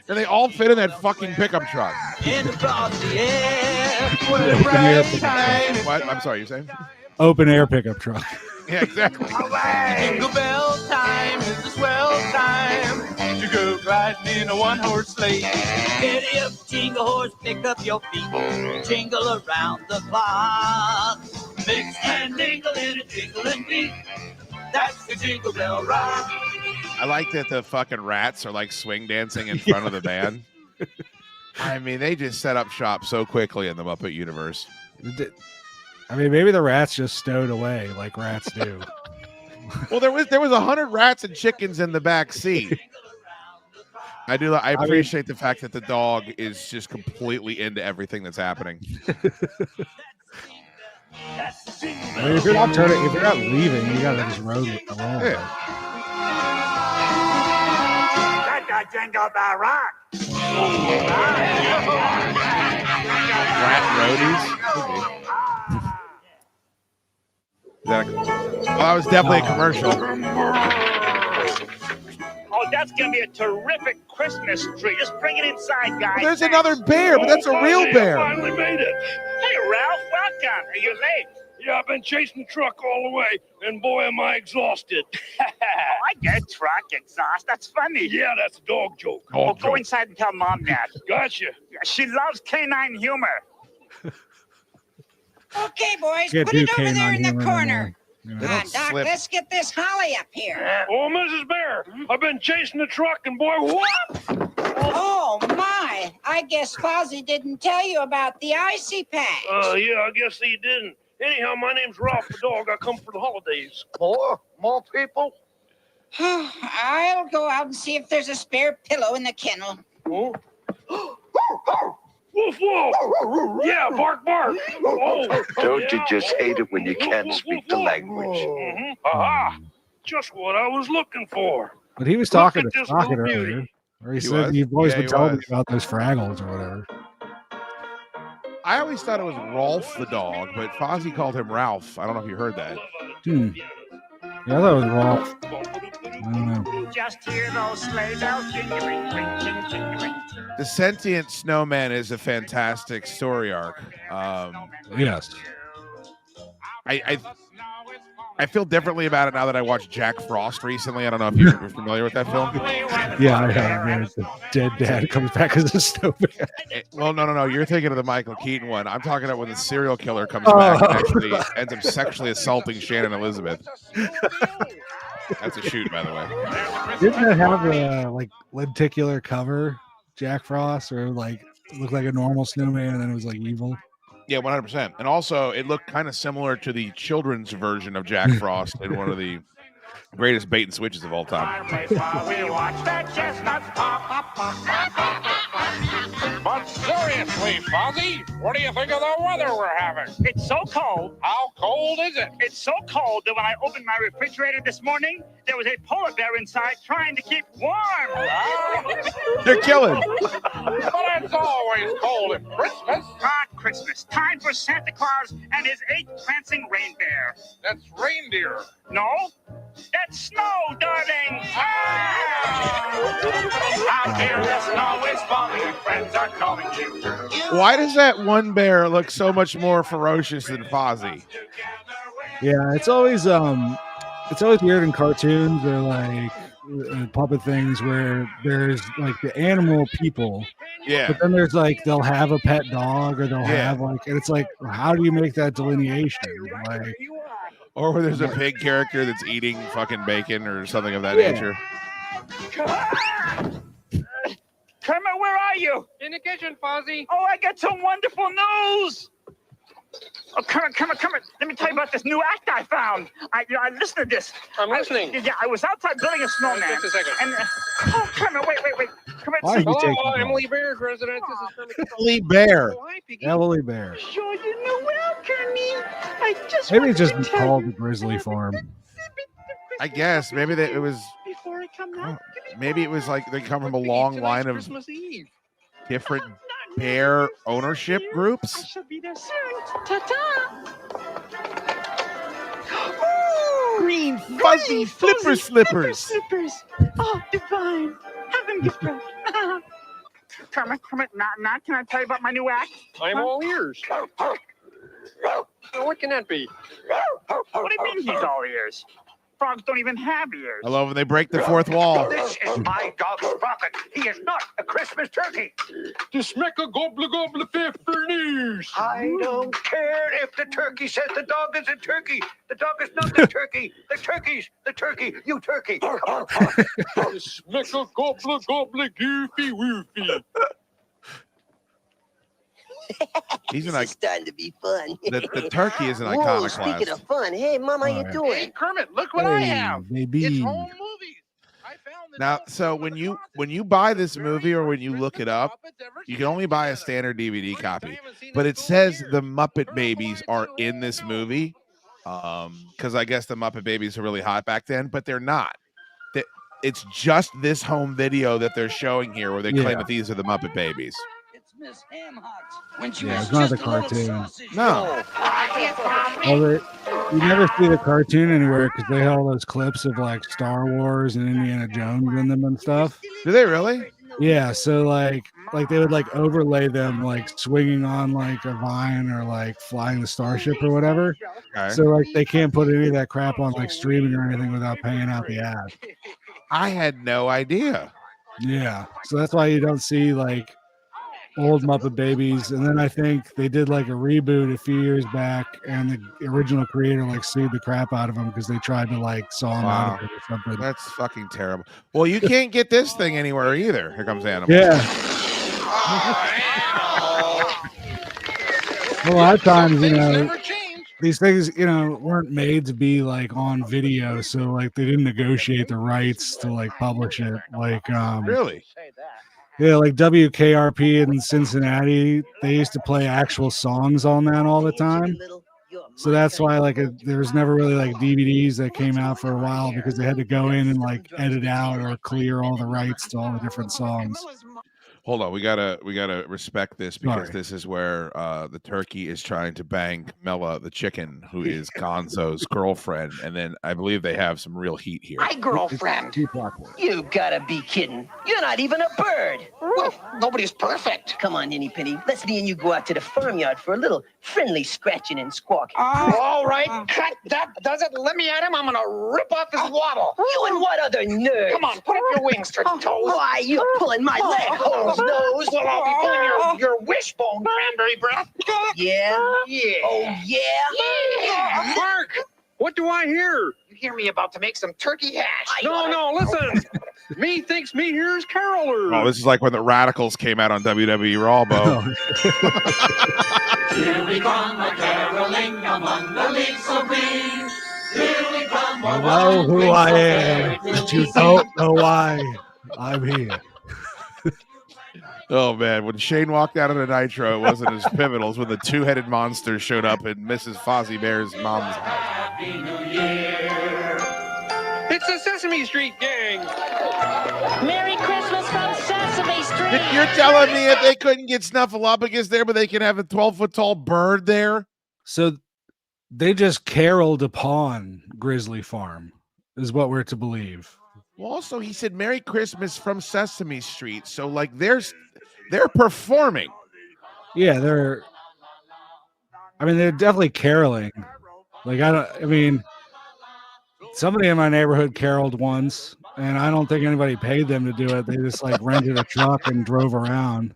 And they all fit in that fucking pickup truck. across the air. Open air pickup truck. What? I'm sorry, you're saying? Open air pickup truck. Yeah, exactly. Jingle bell time is the swell time to go riding in a one-horse sleigh. Get up, jingle horse, pick up your feet, jingle around the clock. Mix and mingle in a jingling beat. That's the jingle bell rock. I like that the fucking rats are like swing dancing in front of the band. I mean, they just set up shop so quickly in the Muppet universe. I mean, maybe the rats just stowed away like rats do. Well, there was 100 rats and chickens in the back seat. I appreciate the fact that the dog is just completely into everything that's happening. I mean, if you're not leaving, you gotta just roll with it. That's a jingle bell rock. Rat roadies. That was definitely a commercial. Oh, that's gonna be a terrific Christmas tree. Just bring it inside, guys. Well, there's another bear, but that's a real bear. I finally made it. Hey, Ralph, welcome. Are you late? Yeah, I've been chasing the truck all the way, and boy, am I exhausted. I get truck exhaust. That's funny. Yeah, that's a dog joke. Oh, go inside and tell Mom that. Gotcha. She loves canine humor. Okay, boys, Can't put do it over there canine in the humor corner. no They Ah, don't Doc, slip. let's get this holly up here. Oh, Mrs. Bear, I've been chasing the truck, and boy, what? Oh, my. I guess Fozzie didn't tell you about the Icy Patch. Yeah, I guess he didn't. Anyhow, my name's Ralph the dog. I come for the holidays. More people? I'll go out and see if there's a spare pillow in the kennel. Oh. Woof, woof. Yeah, bark, bark. Oh, Don't you just hate it when you can't speak the language? Mm-hmm. Aha! Just what I was looking for. But he was talking Look to at this Crockett little earlier. beauty. Or he He said was? you've always Yeah, been he telling me was. about those Fraggles or whatever. I always thought it was Rolf the dog, but Fozzie called him Ralph. I don't know if you heard that. Yeah, I thought it was Rolf. I don't know. Just hear those sleigh bells jingling, jingling, jingling. The Sentient Snowman is a fantastic story arc. Yes. I feel differently about it now that I watched Jack Frost recently. I don't know if you're familiar with that film. Yeah, I have. The dead dad comes back as a snowman. Well, no. You're thinking of the Michael Keaton one. I'm talking about when the serial killer comes back and actually ends up sexually assaulting Shannon Elizabeth. That's a shoot, by the way. Didn't it have a like lenticular cover, Jack Frost, or like looked like a normal snowman and then it was like evil? Yeah, 100%. And also, it looked kind of similar to the children's version of Jack Frost in one of the greatest bait and switches of all time. We watch the chestnuts pop, pop, pop, pop, pop, pop. But seriously, Fozzie, what do you think of the weather we're having? It's so cold. How cold is it? It's so cold that when I opened my refrigerator this morning, there was a polar bear inside trying to keep warm. They're killing. But it's always cold at Christmas. Not Christmas. Time for Santa Claus and his 8 prancing reindeer. That's reindeer. No, that's snow, darling. Out here, the snow is falling and friends are calling you. Why does that one bear look so much more ferocious than Fozzie? Yeah, it's always weird in cartoons or like puppet things where there's like the animal people. Yeah. But then there's like they'll have a pet dog or they'll have like, and it's like, how do you make that delineation? Like, or where there's a pig character that's eating fucking bacon or something of that nature. Kermit, where are you? In the kitchen, Fozzie. Oh, I got some wonderful news. Oh, Kermit. Let me tell you about this new act I found. I listened to this. I'm listening. I was outside building a snowman. Just a second. And, oh, Kermit, wait. Kermit, Hello, Emily Bear's residence. This is Kermit. Emily Bear. Oh, hi, Piggy. Emily Bear. Sure you know well, Kermit. I just Maybe it's just called the Grizzly Farm. I guess maybe that it was. Before I come out. Maybe it was like they come from a long line of Christmas Eve. different bear ownership groups. I shall be there soon. Ta-ta. Green fuzzy flipper slippers. Oh, divine. Heaven gift wrap. Kermit, now can I tell you about my new act? I'm all ears. What can that be? What do you mean he's all ears? Frogs don't even have ears. I love when they break the fourth wall. This is my dog Sprocket. He is not a Christmas turkey. To smack a gobble peppernies. I don't care if the turkey says the dog is a turkey. The dog is not the turkey. The turkey's the turkey. You turkey. Come on. To smack a gobble goofy woofy. He's an like starting to be fun. the turkey is an Whoa, iconic speaking class. of fun, hey, Mom, how you doing? Hey, Kermit, look what I have. Baby. It's home movies. I found the Now, so when you buy this movie or when you look it up, you can only buy a standard DVD copy. But it says the Muppet Babies are in this movie, because I guess the Muppet Babies are really hot back then, but they're not. It's just this home video that they're showing here, where they claim that these are the Muppet Babies. Miss Hamhot. When she Yeah, was it's not just the a little cartoon. sausage No. Well, you never see the cartoon anywhere because they have all those clips of like Star Wars and Indiana Jones in them and stuff. Do they really? Yeah, so like they would like overlay them like swinging on like a vine or like flying the starship or whatever. Okay. So like they can't put any of that crap on like streaming or anything without paying out the ad. I had no idea. Yeah, so that's why you don't see like old Muppet Babies. And then I think they did like a reboot a few years back, and the original creator like sued the crap out of them because they tried to like saw them out of it or something. That's fucking terrible. Well, you can't get this thing anywhere either. Here comes Animal. Yeah. A lot of times, you know, these things, you know, weren't made to be like on video, so like they didn't negotiate the rights to like publish it. Like Really? yeah, like WKRP in Cincinnati, they used to play actual songs on that all the time. So that's why like there was never really like DVDs that came out for a while, because they had to go in and like edit out or clear all the rights to all the different songs. Hold on, we gotta respect this, because Sorry. this is where the turkey is trying to bang Mela the chicken, who is Gonzo's girlfriend, and then I believe they have some real heat here. My girlfriend? You gotta be kidding. You're not even a bird. Well, nobody's perfect. Come on, Henny Penny. Let's me and you go out to the farmyard for a little friendly scratching and squawking. All right, cut that. Does it? Let me at him. I'm gonna rip off his waddle. You and what other nerve? Come on, put up your wings, Turkey Toes. Why, you're pulling my leg, hole's nose. Well, I'll be pulling your wishbone, cranberry breath. Yeah? Yeah. Oh, yeah? Yeah. Mark, what do I hear? You hear me about to make some turkey hash? No, listen. Me thinks me here's carolers. Oh, this is like when the Radicals came out on WWE Raw, Bo. Here we come a caroling among the leaves so green. Here we come. I know who I am, but you don't know why I'm here. Oh man, when Shane walked out of the Nitro, it wasn't as pivotal as when the two-headed monster showed up at Mrs. Fozzie Bear's mom's house. Happy New Year. It's the Sesame Street gang. Merry Christmas from Sesame Street. You're telling me if they couldn't get Snuffleupagus there, but they can have a 12-foot tall bird there? So they just caroled upon Grizzly Farm, is what we're to believe. Well, also he said Merry Christmas from Sesame Street, so like they're performing. Yeah, they're definitely caroling. Like somebody in my neighborhood caroled once, and I don't think anybody paid them to do it. They just like rented a truck and drove around.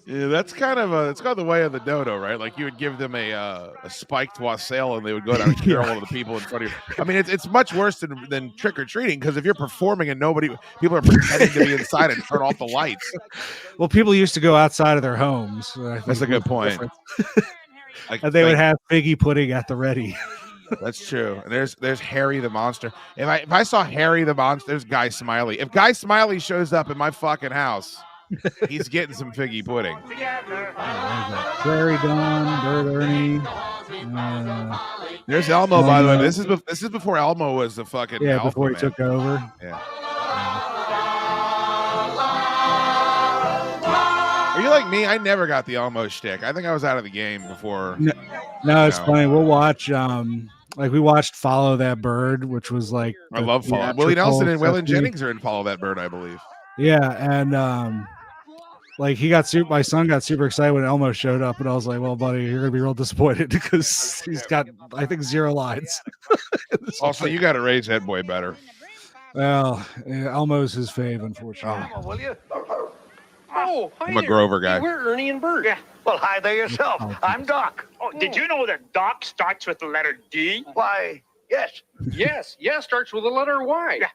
Yeah, that's kind of the way of the dodo, right? Like you would give them a spiked wassail and they would go down and carol all the people in front of you. I mean, it's much worse than trick or treating, because if you're performing and people are pretending to be inside and turn off the lights. Well, people used to go outside of their homes. That's a good point. And they would have figgy pudding at the ready. That's true. And there's Harry the Monster. If I saw Harry the Monster, there's Guy Smiley. If Guy Smiley shows up in my fucking house, he's getting some figgy pudding. Prairie Dawn, Bird Ernie. There's Elmo, by the way. This is before Elmo was the fucking alpha before he man. took over. Yeah. Are you like me? I never got the Elmo shtick. I think I was out of the game before. No, it's funny. We'll watch. We watched Follow That Bird, which was like I love Follow. Willie Nelson and Waylon Jennings are in Follow That Bird, I believe. Yeah, and my son got super excited when Elmo showed up, and I was like, "Well, buddy, you're gonna be real disappointed because he's got, I think, 0 lines." Also, you got to raise that boy better. Well, Elmo's his fave, unfortunately. Oh, will you? Oh, hi I'm a there. Grover guy. Hey, we're Ernie and Bert. Yeah. Well, hi there yourself. I'm Doc. Oh, did you know that Doc starts with the letter D? Why, yes. Yes, starts with the letter Y. Yeah.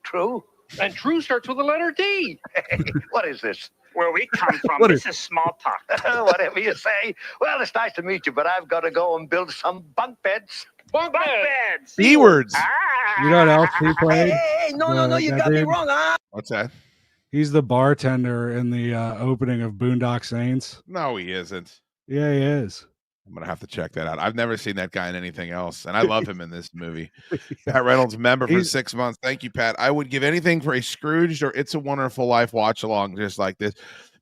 True. And true starts with the letter D. Hey, what is this? Where we come from, this is small talk. Whatever you say. Well, it's nice to meet you, but I've got to go and build some bunk beds. Bunk beds. B-words. You know what else he played? Hey, no, you got me wrong, huh? What's that? He's the bartender in the opening of Boondock Saints. No, he isn't. Yeah, he is. I'm gonna have to check that out. I've never seen that guy in anything else, and I love him in this movie. Pat Reynolds, member for 6 months. Thank you, Pat. I would give anything for a Scrooged or It's a Wonderful Life watch along just like this.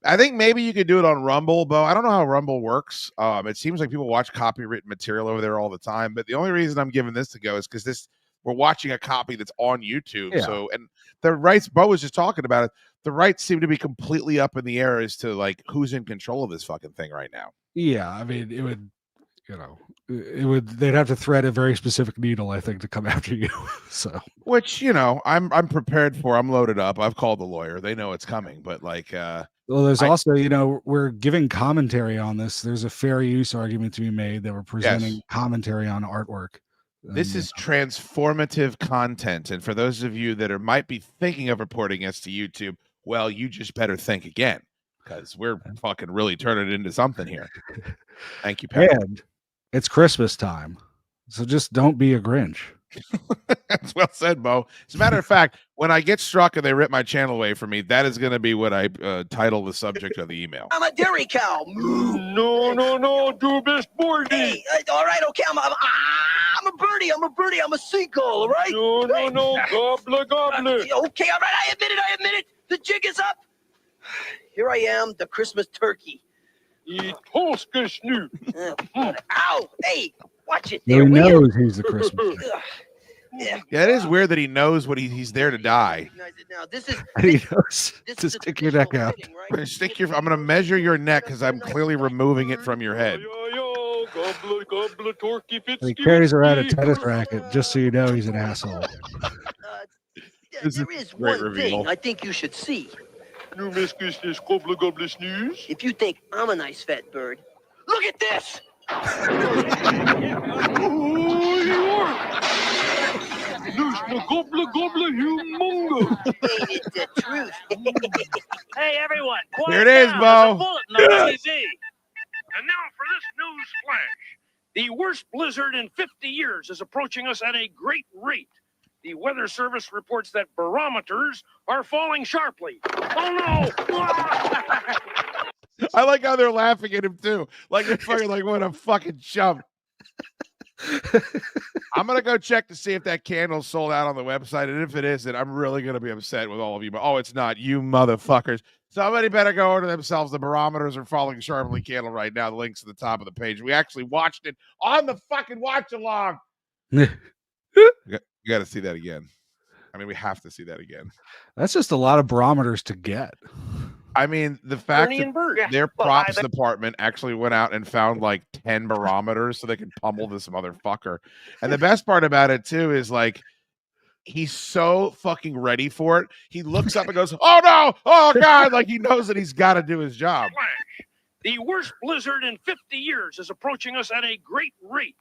I think maybe you could do it on Rumble, Bo. I don't know how Rumble works. It seems like people watch copywritten material over there all the time, but the only reason I'm giving this to go is because we're watching a copy that's on YouTube. Yeah. So, and the rights, Bo was just talking about it. The rights seem to be completely up in the air as to like who's in control of this fucking thing right now. Yeah, I mean, it would, they'd have to thread a very specific needle, I think, to come after you. So, which, I'm prepared for. I'm loaded up. I've called the lawyer. They know it's coming, but like, well, there's also, we're giving commentary on this. There's a fair use argument to be made that we're presenting commentary on artwork. This is transformative content. And for those of you that might be thinking of reporting us to YouTube, well, you just better think again, because we're fucking really turning it into something here. Thank you, Pat. And it's Christmas time, so just don't be a Grinch. That's well said, Bo. As a matter of fact, when I get struck and they rip my channel away from me, that is going to be what I title the subject of the email. I'm a dairy cow. No, do best boy. Hey, all right, okay, I'm a birdie. I'm a seagull, all right? No, gobbler. Okay, all right, I admit it. The jig is up. Here I am, the Christmas turkey. Eat Polska snoot. Ow! Hey, watch it He there. knows he's the Christmas. Yeah, it is weird that he knows what he's there to die. Now this is. He knows to stick your neck out. I'm going to measure your neck because I'm clearly removing it from your head. Gobbler, turkey, He carries around a tennis racket, just so you know he's an asshole. There is one thing I think you should see. If you think I'm a nice fat bird, look at this! Gobbler, humongo. Ain't it the truth? Hey, everyone. Here it is, Bo. And now for this news flash. The worst blizzard in 50 years is approaching us at a great rate. The Weather Service reports that barometers are falling sharply. Oh, no! I like how they're laughing at him, too. Like, they're fucking like, what a fucking chump. I'm going to go check to see if that candle's sold out on the website. And if it isn't, I'm really going to be upset with all of you. But, oh, it's not. You motherfuckers. Somebody better go order themselves the barometers are falling sharply candle right now. The link's at the top of the page. We actually watched it on the fucking watch-along. You got to see that again. I mean, we have to see that again. That's just a lot of barometers to get. I mean, the fact that their props department actually went out and found like 10 barometers so they could pummel this motherfucker. And the best part about it, too, is like, he's so fucking ready for it. He looks up and goes, oh, no, oh, God, like he knows that he's got to do his job. The worst blizzard in 50 years is approaching us at a great rate.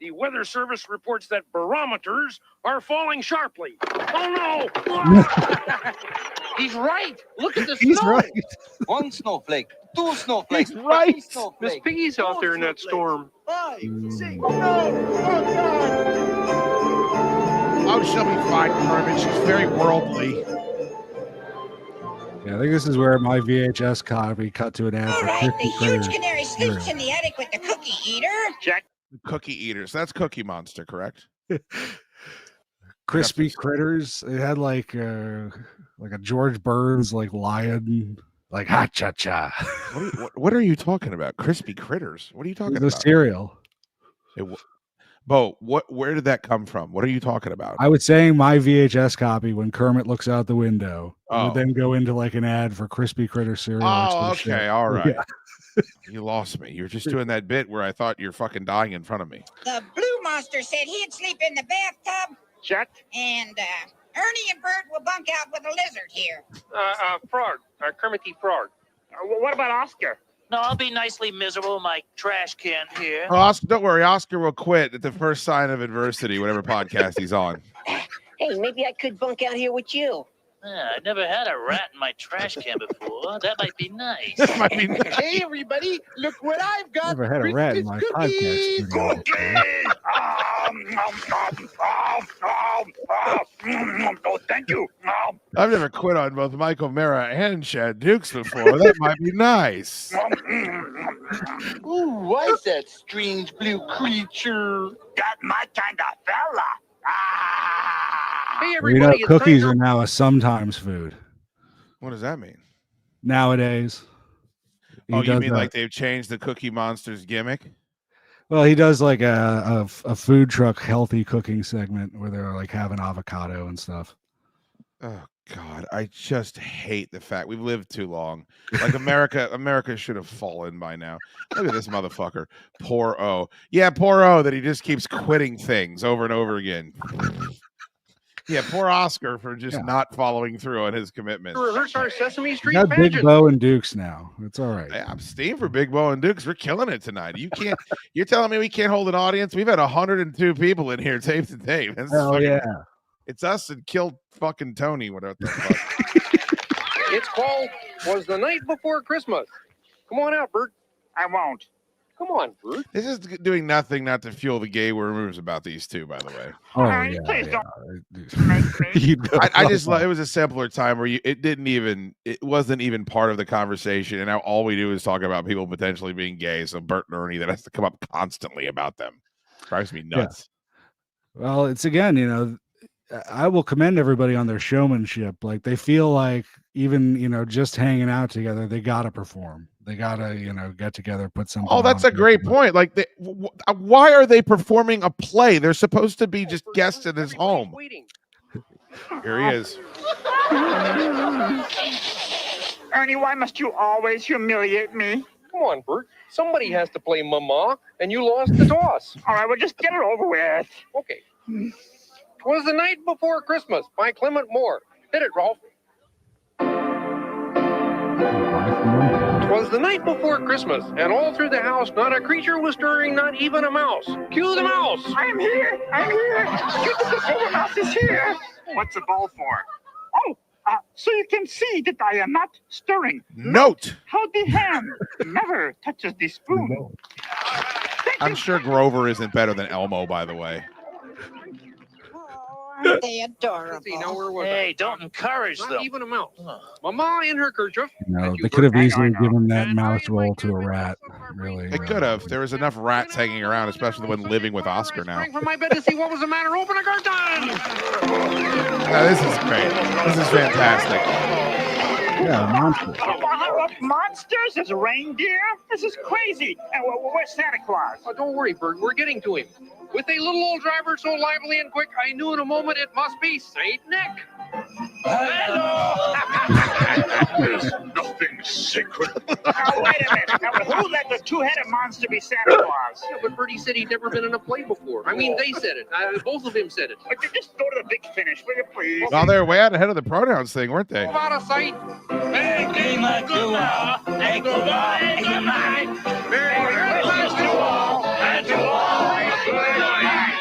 The Weather Service reports that barometers are falling sharply. Oh, no! He's right. Look at the He's snow. right. One snowflake, two snowflakes, He's right. three snowflakes. Miss Piggy's out there in that storm. 5, 6, Oh, she'll be fine, Carmen. She's very worldly. Yeah, I think this is where my VHS copy cut to an ad All for right, the Crispy huge Critters canary sleeps cereal. in the attic with the cookie eater. Check. Cookie eaters. That's Cookie Monster, correct? Crispy Critters. It had like a George Burns like lion, like ha cha cha. What are you talking about? Crispy Critters? What are you talking The about? cereal. Bo, where did that come from? What are you talking about? I was saying my VHS copy when Kermit looks out the window Oh. would then go into like an ad for Crispy Critter cereal. or Oh, some okay. shit. All right. Yeah. You lost me. You were just doing that bit where I thought you're fucking dying in front of me. The blue monster said he'd sleep in the bathtub. Check. And Ernie and Bert will bunk out with a lizard here. Frog. Kermit the Frog. What about Oscar? No, I'll be nicely miserable in my trash can here. Oh, Oscar, don't worry. Oscar will quit at the first sign of adversity, whatever podcast he's on. Hey, maybe I could bunk out here with you. I never had a rat in my trash can before. That might be nice. That might be nice. Hey, everybody, look what I've got. Never had a rat in my podcast studio. Oh, thank you. I've never quit on both Michael Mara and Chad Dukes before. That might be nice. Ooh, why's that strange blue creature? Got my kind of fella. Hey, You know, everybody. it's cookies time are now a sometimes food What does that mean? nowadays. He Oh, you does mean that. like they've changed the Cookie Monster's gimmick? Well, he does like a food truck healthy cooking segment where they're like having avocado and stuff. Oh God, I just hate the fact we've lived too long. Like America should have fallen by now. Look at this motherfucker. Poor O. Yeah, poor O that he just keeps quitting things over and over again. Yeah, poor Oscar for just not following through on his commitment. rehearse our Sesame We Street got Big pageant. Bo and Dukes now. It's all right. I'm steam for Big Bo and Dukes. We're killing it tonight. You can't. You're telling me we can't hold an audience? We've had 102 people in here, tape to tape. That's Oh fucking- yeah. It's us and killed fucking Tony. Whatever the fuck. It's called Was the Night Before Christmas. Come on out, Bert. I won't. Come on, Bert. This is doing nothing not to fuel the gay rumors about these two, by the way. Oh Hey, yeah. please yeah. don't You know, I just it was a simpler time where it wasn't even part of the conversation, and now all we do is talk about people potentially being gay. So Bert and Ernie that has to come up constantly about them drives me nuts. Well, it's again, you know, I will commend everybody on their showmanship. Like they feel like even, you know, just hanging out together, they gotta perform. They gotta, you know, get together, put something. Oh, that's on. a great point. Like, why are they performing a play? They're supposed to be just guests at his home. Waiting. Here he is. Ernie, why must you always humiliate me? Come on, Bert. Somebody has to play Mama, and you lost the toss. All right, well, just get it over with. Okay. 'Twas the Night Before Christmas by Clement Moore. Hit it, Rolf. 'Twas the night before Christmas, and all through the house not a creature was stirring, not even a mouse. Cue the mouse! I am here. I'm here. You think the silver mouse is here? What's the ball for? Oh, so you can see that I am not stirring. Note. How the ham never touches the spoon. I'm sure Grover isn't better than Elmo, by the way. Aren't they adorable? Hey, don't encourage Not them. even a mouse. Mama in her kerchief. No, they could have easily given that mouse role to a rat. Really, They could have. There was enough rats hanging around, especially the one living with Oscar now. Sprang from my bed to see what was the matter. Open a curtain. No, this is great. This is fantastic. Yeah, monster. Monsters? There's a reindeer? This is crazy. And where's Santa Claus? Oh, don't worry, Bert. We're getting to him. With a little old driver so lively and quick, I knew in a moment it must be Saint Nick. There's nothing sacred. Now, wait a minute. Now, who let the two-headed monster be Santa Claus? Yeah, but Bertie said he'd never been in a play before. I mean, they said it. Both of them said it. Just go to the big finish, will you, please? Well, they were way out ahead of the pronouns thing, weren't they? Out of sight. Merry Christmas to all, and goodbye and good night. Merry Christmas to all, and to all a good night.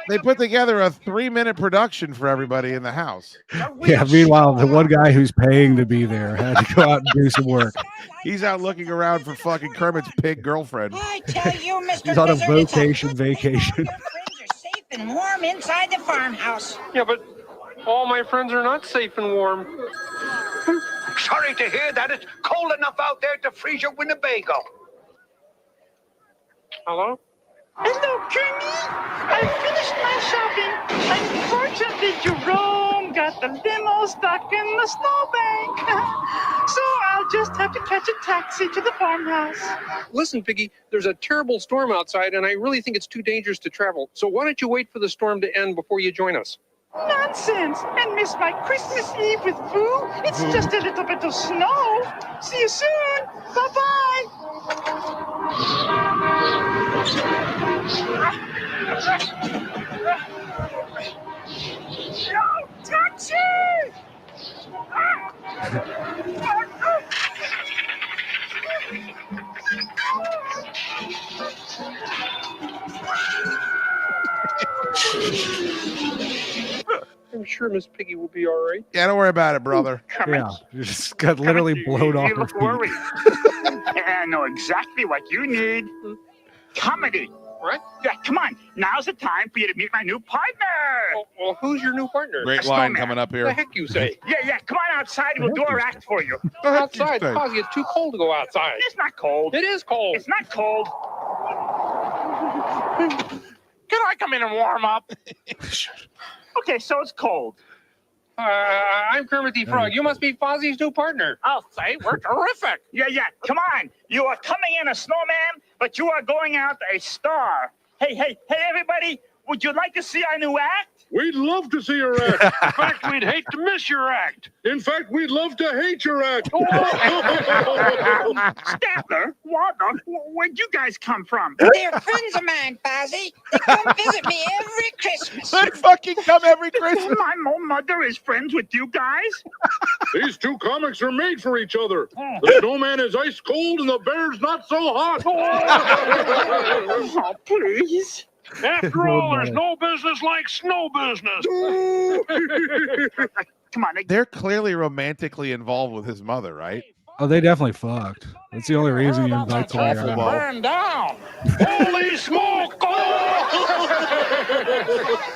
They put together a 3-minute production for everybody in the house. Yeah, meanwhile, the one guy who's paying to be there had to go out and do some work. He's out looking around for fucking Kermit's pig girlfriend. I tell you, Mr. He's on a Lizard, it's vacation. friends are safe and warm inside the farmhouse. Yeah, but all my friends are not safe and warm. Sorry to hear that. It's cold enough out there to freeze your Winnebago. Hello? Hello, Kermit. I finished my shopping. Unfortunately, Jerome got the limo stuck in the snowbank. So I'll just have to catch a taxi to the farmhouse. Listen, Piggy, there's a terrible storm outside, and I really think it's too dangerous to travel. So why don't you wait for the storm to end before you join us? Nonsense! And miss my Christmas Eve with Boo? It's just a little bit of snow. See you soon. Bye-bye. No, taxi! I'm sure Miss Piggy will be all right. Yeah, don't worry about it, brother. Yeah, you just got literally blown off You her look feet. worried. I know exactly what you need. Comedy. Right? Yeah, come on. Now's the time for you to meet my new partner. Well, who's your new partner? Great A line snowman. coming up The here. heck you say? Yeah, come on outside and we'll do our act for you. Outside, Fozzie, it's too cold to go outside. It's not cold. It is cold. It's not cold. Can I come in and warm up? Okay, so it's cold. I'm Kermit the Frog. You must be Fozzie's new partner. I'll say we're terrific. Yeah, come on. You are coming in a snowman, but you are going out a star. Hey, everybody. Would you like to see our new act? We'd love to see your act. In fact, we'd hate to miss your act. In fact, we'd love to hate your act. Stapler, Wanda, where'd you guys come from? They're friends of mine, Fozzie. They come visit me every Christmas. They fucking come every Christmas. My mother is friends with you guys? These two comics are made for each other. The snowman is ice cold and the bear's not so hot. Oh, please. After all, there's no business like snow business. Come on. They're clearly romantically involved with his mother, right? Oh, they definitely fucked. That's the only reason you invite somebody awful, out. Bob. Burn down. Holy smoke!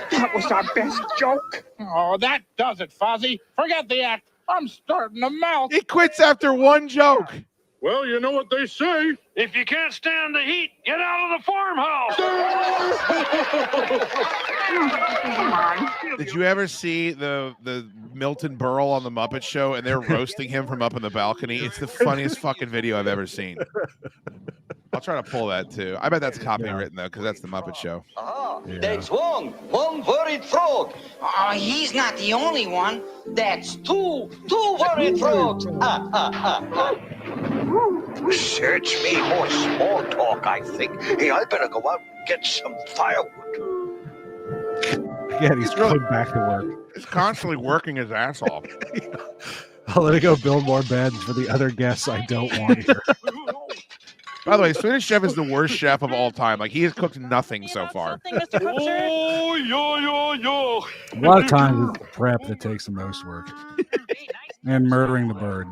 That was our best joke. Oh, that does it, Fozzie. Forget the act. I'm starting to melt. He quits after one joke. Well, you know what they say. If you can't stand the heat, get out of the farmhouse. Come on. Did you ever see the Milton Berle on the Muppet Show and they're roasting him from up in the balcony? It's the funniest fucking video I've ever seen. I'll try to pull that too. I bet that's copywritten though, because that's the Muppet Show. That's one worried frog. Oh, he's not the only one. That's two worried frogs. Search me more small talk, I think. Hey, I better go out and get some firewood. Yeah, he's going back to work. He's constantly working his ass off. I'll let it go build more beds for the other guests I don't want here. By the way, Swedish Chef is the worst chef of all time. Like, he has cooked nothing so far. Oh, yo. A lot of times it's the prep that takes the most work. And murdering the bird.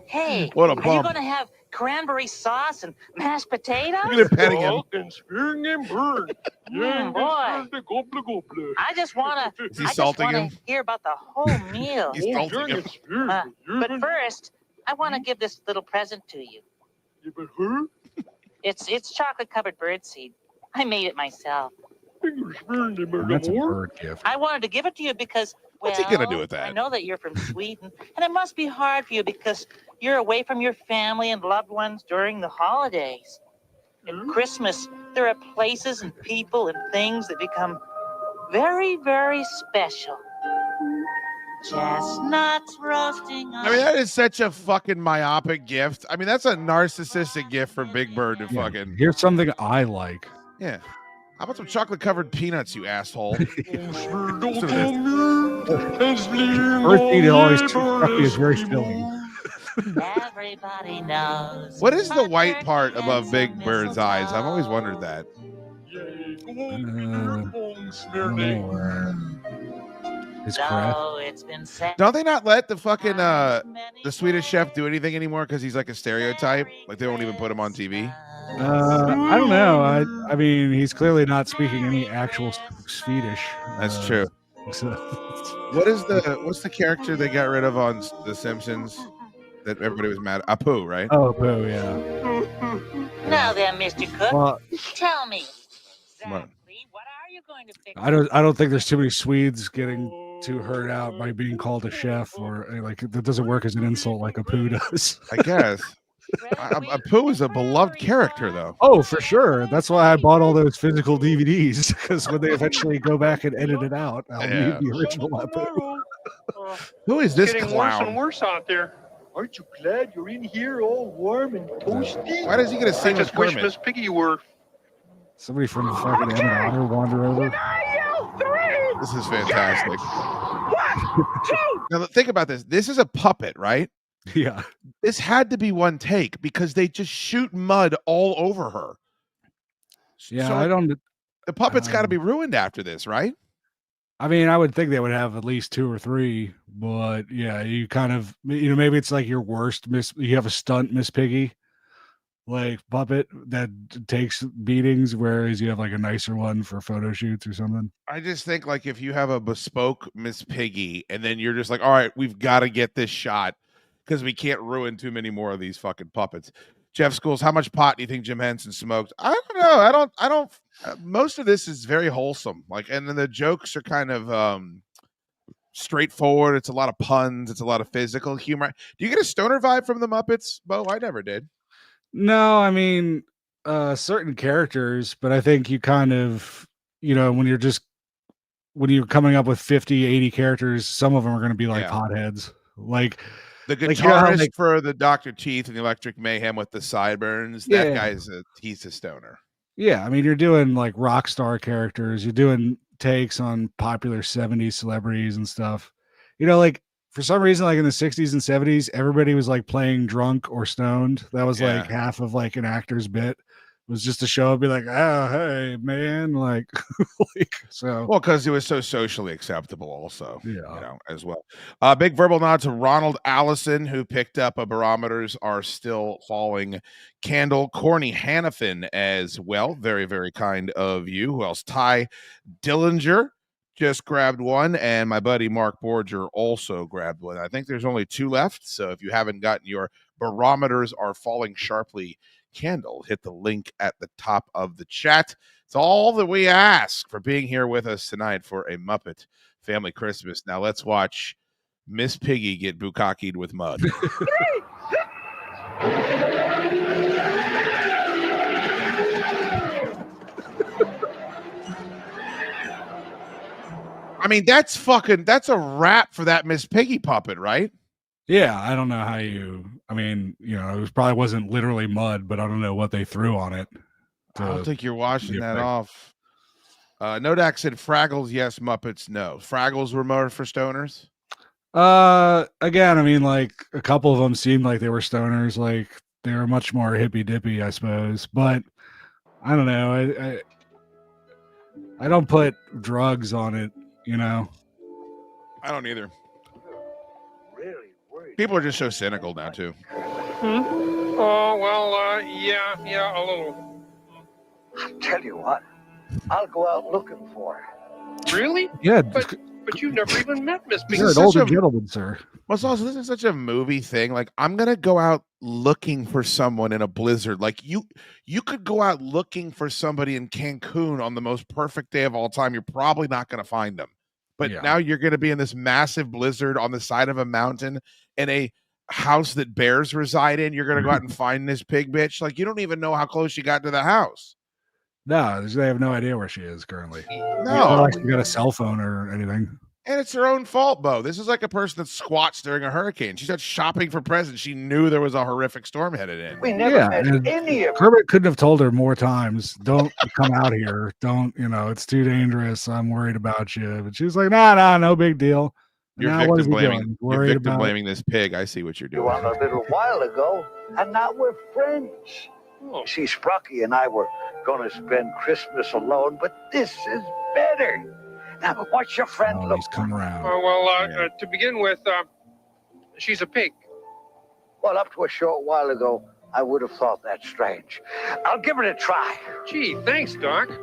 Hey, What a are you bump. going to have cranberry sauce and mashed potatoes. Look at him petting him. Boy, I just want to. Is he salting him? Hear about the whole meal. He's salting him. But first, I want to give this little present to you. It's chocolate covered birdseed. I made it myself. That's a bird gift. I wanted to give it to you because, well, What's he gonna do with that? I know that you're from Sweden, and it must be hard for you because you're away from your family and loved ones during the holidays. At Christmas, there are places and people and things that become very, very special. Chestnuts roasting on... I mean, that is such a fucking myopic gift. I mean, that's a narcissistic gift for Big Bird to fucking... Here's something I like. Yeah. How about some chocolate-covered peanuts, you asshole? Birthday always is very filling. Everybody knows. What is the white part above Big Bird's eyes? I've always wondered that. His crap. Don't they not let the fucking the Swedish chef do anything anymore because he's like a stereotype? Like they won't even put him on TV? I don't know. I mean, he's clearly not speaking any actual Swedish. That's true. So. What's the character they got rid of on The Simpsons that everybody was mad at? Apu, right? Oh, Apu, yeah. Now then, Mr. Cook, Well, tell me. What? I don't think there's too many Swedes getting too hurt out by being called a chef, or like that doesn't work as an insult like Apu does. I guess. Apu is a beloved character, though. Oh, for sure. That's why I bought all those physical DVDs, because when they eventually go back and edit it out, I'll need the original Apu. Who is this Getting clown? worse and worse out there. Aren't you glad you're in here all warm and toasty? Why does he get a I sing with just wish Kermit? Miss Piggy were. Somebody from the fucking Emmett Otter wander over. This is fantastic. Now think about this. This is a puppet, right? Yeah. This had to be one take because they just shoot mud all over her. Yeah, So I don't. The puppet's got to be ruined after this, right? I mean, I would think they would have at least 2 or 3, but yeah, you kind of, maybe it's like your worst Miss. You have a stunt Miss Piggy, like puppet that takes beatings, whereas you have like a nicer one for photo shoots or something. I just think like if you have a bespoke Miss Piggy and then you're just like, all right, we've got to get this shot because we can't ruin too many more of these fucking puppets. Jeff Schools, how much pot do you think Jim Henson smoked? I don't know. I don't. Most of this is very wholesome. Like, and then the jokes are kind of straightforward. It's a lot of puns. It's a lot of physical humor. Do you get a stoner vibe from the Muppets, Bo? I never did. No, I mean, certain characters, but I think you kind of, when you're coming up with 50, 80 characters, some of them are going to be like hotheads. Like the guitarist for the Dr. Teeth and the Electric Mayhem with the sideburns. That guy's he's a stoner. Yeah, I mean, you're doing like rock star characters. You're doing takes on popular 70s celebrities and stuff. Like for some reason, like in the 60s and 70s, everybody was like playing drunk or stoned. That was like half of like an actor's bit. It was just a show and be like, oh, hey, man. Like, so. Well, because it was so socially acceptable also, as well. Big verbal nod to Ronald Allison, who picked up a Barometers Are Still Falling candle. Corny Hannafin as well. Very, very kind of you. Who else? Ty Dillinger just grabbed one, and my buddy Mark Borger also grabbed one. I think there's only 2 left, so if you haven't gotten your Barometers Are Falling Sharply candle, hit the link at the top of the chat. It's all that we ask for being here with us tonight for a Muppet Family Christmas. Now let's watch Miss Piggy get bukkakied with mud. I mean, that's a wrap for that Miss Piggy puppet, right? Yeah, I don't know how it probably wasn't literally mud, but I don't know what they threw on it. I don't think you're washing that off. Nodak said Fraggles, yes. Muppets, no. Fraggles were more for stoners? Again, I mean, like a couple of them seemed like they were stoners. Like they were much more hippy dippy, I suppose. But I don't know. I don't put drugs on it, I don't either. Really worried People are just so cynical now too. Oh, well, yeah, a little. I'll tell you what, I'll go out looking for her. Really? Yeah. But you've never even met Miss Piggy. You're an older gentleman, sir. Well, also, this is such a movie thing. Like, I'm gonna go out looking for someone in a blizzard. Like, you could go out looking for somebody in Cancun on the most perfect day of all time. You're probably not gonna find them. But now you're gonna be in this massive blizzard on the side of a mountain in a house that bears reside in. You're gonna go out and find this pig bitch. Like, you don't even know how close she got to the house. No, they have no idea where she is currently. No, not like she got a cell phone or anything. And it's her own fault, Bo. This is like a person that squats during a hurricane. She's out shopping for presents. She knew there was a horrific storm headed in. We never had any of Kermit couldn't have told her more times, don't come out here. Don't, it's too dangerous. I'm worried about you. But she was like, nah, no big deal. You're now, what is victim he blaming. doing? You're Worried victim about blaming this pig. I see what you're you doing. on a little while ago, and now we're friends. See, Sprocky and I were going to spend Christmas alone, but this is better. Now, what's your friend look? He's come around. To begin with, she's a pig. Well, up to a short while ago, I would have thought that strange. I'll give it a try. Gee, thanks, Doc. You'll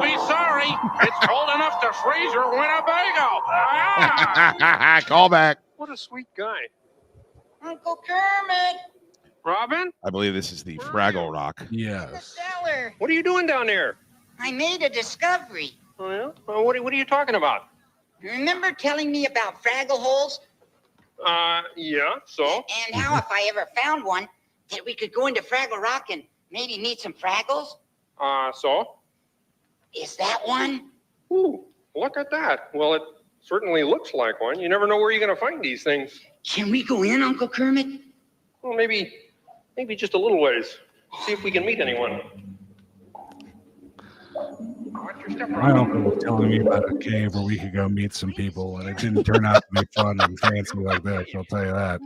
be sorry. It's cold enough to freeze your Winnebago. Ah! Call back. What a sweet guy. Uncle Kermit. Robin? I believe this is the Fraggle Rock. Yes. Stellar. What are you doing down there? I made a discovery. Oh, yeah? What are you talking about? Remember telling me about Fraggle holes? Yeah, so? And how if I ever found one, that we could go into Fraggle Rock and maybe meet some Fraggles? So? Is that one? Ooh, look at that. Well, it certainly looks like one. You never know where you're going to find these things. Can we go in, Uncle Kermit? Well, maybe just a little ways. See if we can meet anyone. My uncle was telling me about a cave where we could go meet some people, and it didn't turn out to be fun and fancy like this, I'll tell you that.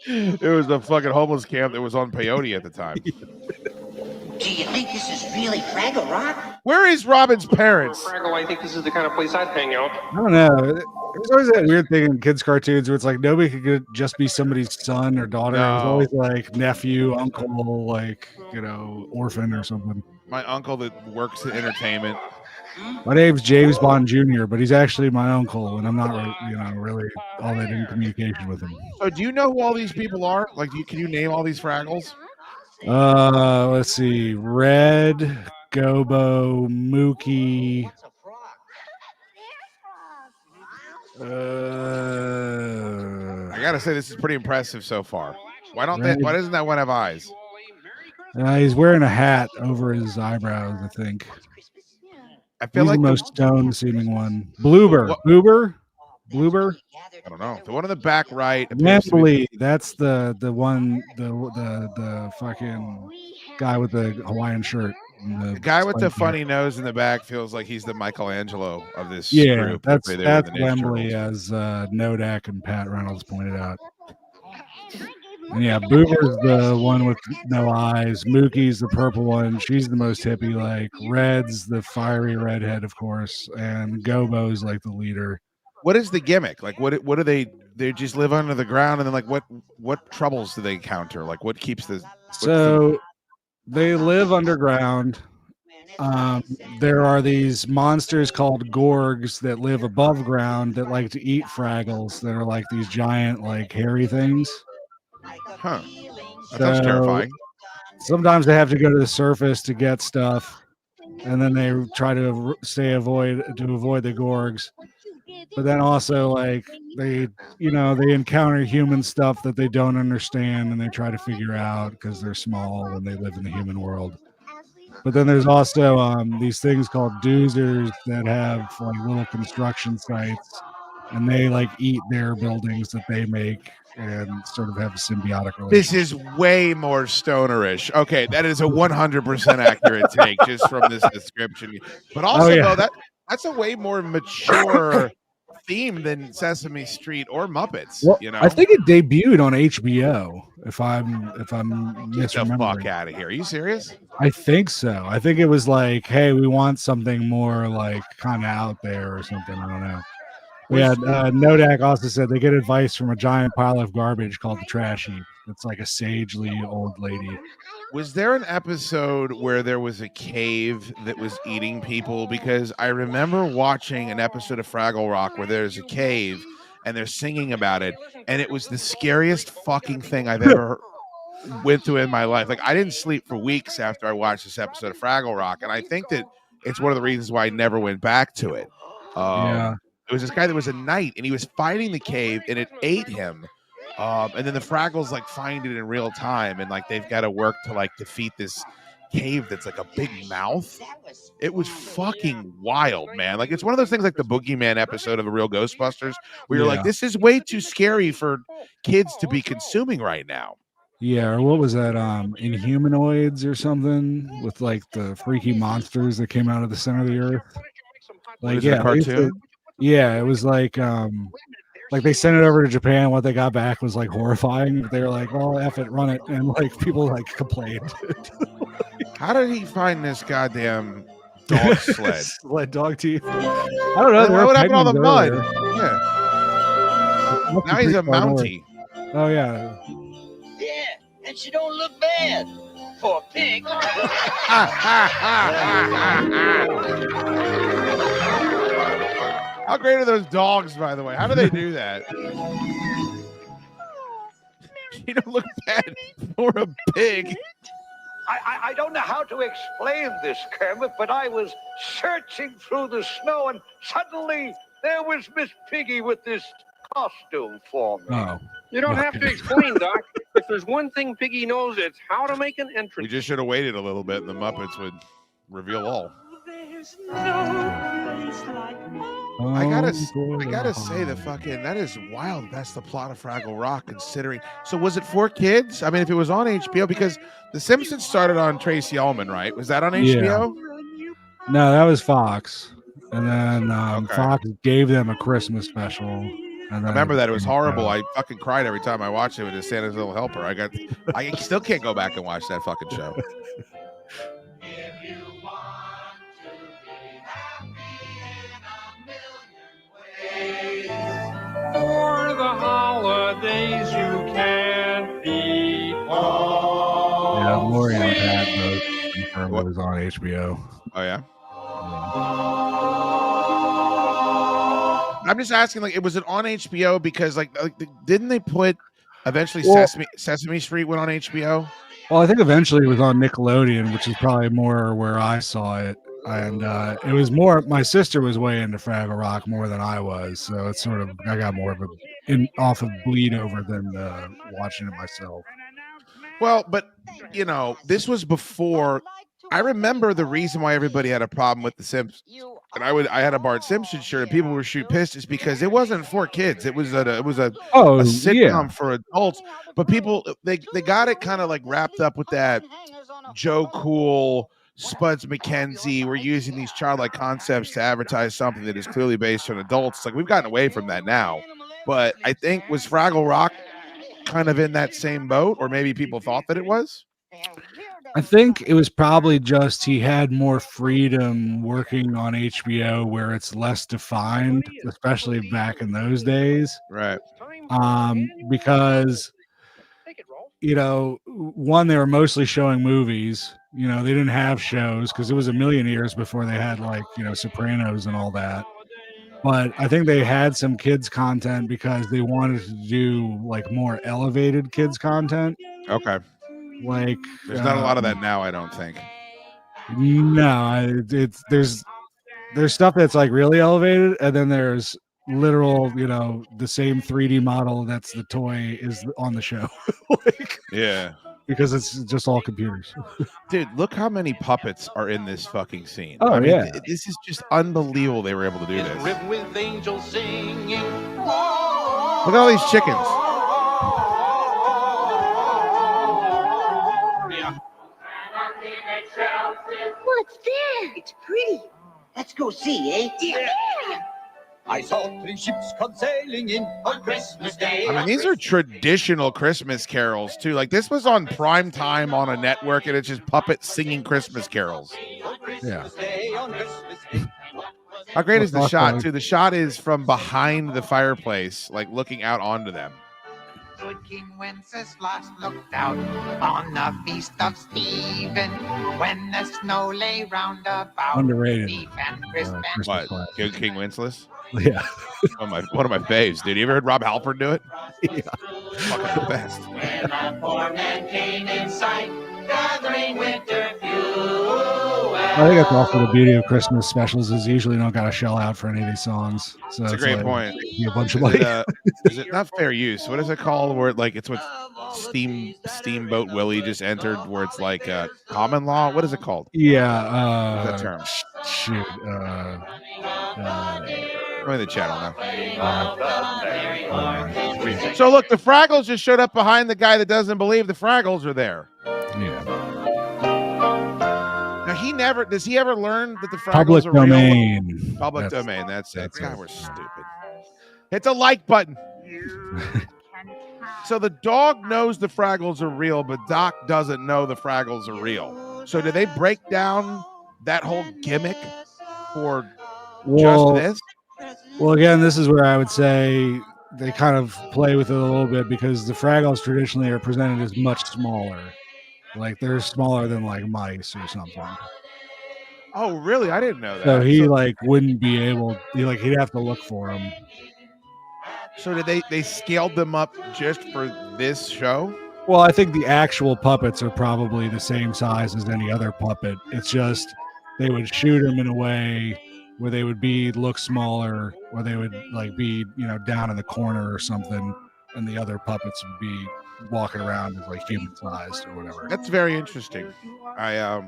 It was the fucking homeless camp that was on peyote at the time. Do you think this is really Fraggle Rock? Where is Robin's parents? Fraggle, I think this is the kind of place I'd hang out. I don't know. There's always that weird thing in kids' cartoons where it's like nobody could just be somebody's son or daughter. No. It's always like nephew, uncle, orphan or something. My uncle that works in entertainment. My name's James Bond Jr., but he's actually my uncle, and I'm not, really all that in communication with him. So, do you know who all these people are? Like, can you name all these Fraggles? Let's see. Red, Gobo, Mookie. I gotta say, this is pretty impressive so far. Why doesn't that one have eyes? He's wearing a hat over his eyebrows, I think. I feel he's like the most stone-seeming one. Bloober. Bloober? I don't know. The one in the back right. Wembley. That's the one. The fucking guy with the Hawaiian shirt. The guy with the funny nose in the back feels like he's the Michelangelo of this group. That's Ninja Wembley, Turtles. as Nodak and Pat Reynolds pointed out. And yeah, Boober's the one with no eyes. Mookie's the purple one. She's the most hippie like. Red's the fiery redhead, of course, and Gobo's like the leader. What is the gimmick? Like, what do they just live under the ground, and then like what troubles do they encounter? Like, what keeps the they live underground. There are these monsters called Gorgs that live above ground that like to eat Fraggles that are like these giant, like hairy things. Huh. That's terrifying. Sometimes they have to go to the surface to get stuff, and then they try to avoid the Gorgs. But then also like they encounter human stuff that they don't understand, and they try to figure out because they're small and they live in the human world. But then there's also these things called doozers that have like little construction sites, and they like eat their buildings that they make and sort of have a symbiotic relationship. This is way more stonerish. Okay, that is a 100% accurate take just from this description. But also, though, that's a way more mature theme than Sesame Street or Muppets. Well, you know, I think it debuted on HBO. If I'm Get misremembering. the fuck out of here. Are you serious? I think so. I think it was like, hey, we want something more like kind of out there or something. I don't know. Yeah, Nodak also said they get advice from a giant pile of garbage called the trash heap. It's like a sagely old lady. Was there an episode where there was a cave that was eating people? Because I remember watching an episode of Fraggle Rock where there's a cave and they're singing about it, and it was the scariest fucking thing I've ever went through in my life. Like, I didn't sleep for weeks after I watched this episode of Fraggle Rock, and I think that it's one of the reasons why I never went back to it. Yeah. It was this guy that was a knight, and he was fighting the cave, and it ate him. And then the Fraggles like find it in real time, and like they've got to work to like defeat this cave that's like a big mouth. It was fucking wild, man. Like, it's one of those things like the Boogeyman episode of The Real Ghostbusters, where you're like, this is way too scary for kids to be consuming right now. Yeah, or what was that? Inhumanoids or something with like the freaky monsters that came out of the center of the earth. Like, Was it a cartoon? It was like they sent it over to Japan. What they got back was like horrifying. They were like, "Oh, F it, run it," and like people like complained. How did he find this goddamn dog sled? Dog teeth. I don't know. What happened to all the mud? Earlier. Yeah. Now he's a Mountie. Oh yeah. Yeah, and she don't look bad for a pig. How great are those dogs, by the way? How do they do that? You don't look bad for a pig. I don't know how to explain this, Kermit, but I was searching through the snow, and suddenly there was Miss Piggy with this costume for me. Oh. You don't have to explain, Doc. If there's one thing Piggy knows, it's how to make an entrance. We just should have waited a little bit, and the Muppets would reveal all. I gotta say, that is wild. That's the plot of Fraggle Rock, considering. So was it for kids? I mean, if it was on HBO, because The Simpsons started on Tracy Ullman, right? Was that on HBO? No, that was Fox, and then Fox gave them a Christmas special. And I remember that it was horrible. I fucking cried every time I watched it with Santa's Little Helper. I still can't go back and watch that fucking show. For the holidays you can't be Yeah, Lori and Pat both was on HBO. Oh yeah. I'm just asking, like, was it on HBO because like didn't they put eventually Sesame Street went on HBO? Well, I think eventually it was on Nickelodeon, which is probably more where I saw it. And it was more, my sister was way into Fraggle Rock more than I was. So it's sort of, I got more of off of bleed over than watching it myself. Well, but you know, this was before. I remember the reason why everybody had a problem with The Simpsons, and I had a Bart Simpson shirt, and people were pissed is because it wasn't for kids. It was a sitcom for adults. But people they got it kind of like wrapped up with that Joe Cool, Spuds McKenzie. We're using these childlike concepts to advertise something that is clearly based on adults. It's like we've gotten away from that now. But I think was Fraggle Rock kind of in that same boat, or maybe people thought that it was. I think it was probably just he had more freedom working on HBO where it's less defined, especially back in those days. Right. Because, you know, one, they were mostly showing movies. You know, they didn't have shows because it was a million years before they had, like, you know, Sopranos and all that. But I think they had some kids content because they wanted to do like more elevated kids content. Okay. Like there's not a lot of that now, I don't think. No, there's stuff that's like really elevated, and then there's literal, you know, the same 3D model that's the toy is on the show. Yeah. Because it's just all computers. Dude, look how many puppets are in this fucking scene. Oh, I mean, yeah. This is just unbelievable they were able to do this. Written with angels singing. Look at all these chickens. What's that? It's pretty. Let's go see, eh? Yeah. I saw 3 ships come sailing in on Christmas Day. I mean, these are traditional Christmas carols, too. Like, this was on prime time on a network, and it's just puppets singing Christmas carols. Yeah. How great is the Awesome. shot too? The shot is from behind the fireplace, like looking out onto them. Good King Wenceslas looked out on the feast of Stephen when the snow lay round about. Underrated. Beef and crisp and What? Good King Wenceslas? Yeah. One of my faves, dude. You ever heard Rob Halford do it? Yeah. Fucking the best. When the poor man came in sight, gathering winter fuel. I think that's also the beauty of Christmas specials is usually don't got to shell out for any of these songs. So That's a it's great like, point. be a bunch of Is like, it not fair use? What is it called? Where like it's what Steamboat Willie just entered, where it's like common law. What is it called? yeah. What's that term? Shoot. Go in the chat on that. So look, the Fraggles just showed up behind the guy that doesn't believe the Fraggles are there. Yeah. Now does he ever learn that the Fraggles Public are domain. real? Public That's- domain. That's it. that's God, it. we're stupid. Hit the like button. So the dog knows the Fraggles are real, but Doc doesn't know the Fraggles are real. So did they break down that whole gimmick for just this? Well, again, this is where I would say they kind of play with it a little bit because the Fraggles traditionally are presented as much smaller. Like they're smaller than like mice or something. Oh, really? I didn't know that. So he like wouldn't be able. He'd have to look for them. So did they scaled them up just for this show? Well, I think the actual puppets are probably the same size as any other puppet. It's just they would shoot them in a way where they would look smaller, or they would like be down in the corner or something, and the other puppets would be walking around as like human sized or whatever. That's very interesting. I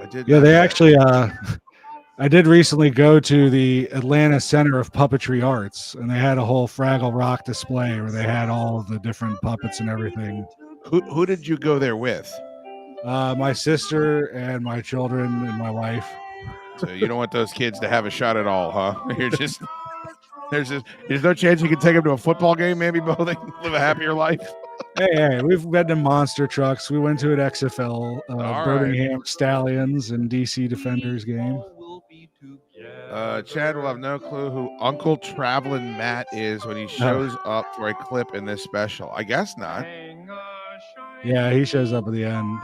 did. Yeah, they actually. I did recently go to the Atlanta Center of Puppetry Arts, and they had a whole Fraggle Rock display where they had all of the different puppets and everything. Who did you go there with? My sister and my children and my wife. So you don't want those kids to have a shot at all, huh? There's no chance you can take them to a football game, maybe, Bo. They can live a happier life. Hey, we've been to monster trucks. We went to an XFL, All Birmingham Stallions and DC Defenders game. Chad will have no clue who Uncle Traveling Matt is when he shows up for a clip in this special. I guess not. Yeah, he shows up at the end.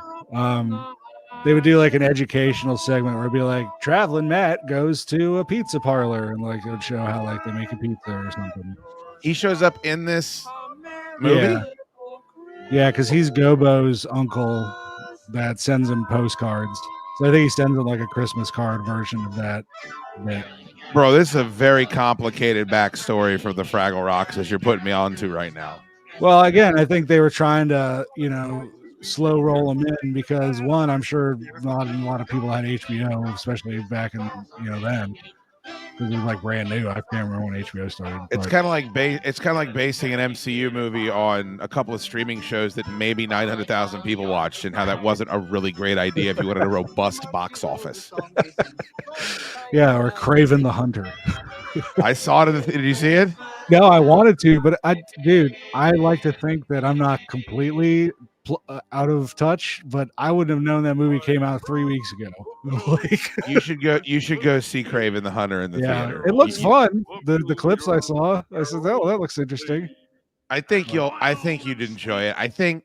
They would do like an educational segment where it'd be like, Traveling Matt goes to a pizza parlor, and like it would show how like they make a pizza or something. He shows up in this movie? Yeah, because he's Gobo's uncle that sends him postcards. So I think he sends him like a Christmas card version of that. Bro, this is a very complicated backstory for the Fraggle Rocks that you're putting me onto right now. Well, again, I think they were trying to, slow roll them in because one, I'm sure not a lot of people had HBO, especially back in, then. Because it was like brand new. I can't remember when HBO started. It's kind of like basing an MCU movie on a couple of streaming shows that maybe 900,000 people watched, and how that wasn't a really great idea if you wanted a robust box office. Yeah, or Kraven the Hunter. I saw it. Did you see it? No, I wanted to, but I like to think that I'm not completely out of touch, but I wouldn't have known that movie came out 3 weeks ago. You should go see Kraven the Hunter in the theater. It looks fun. The clips I saw, I said, "Oh, that looks interesting." I think you'd enjoy it. I think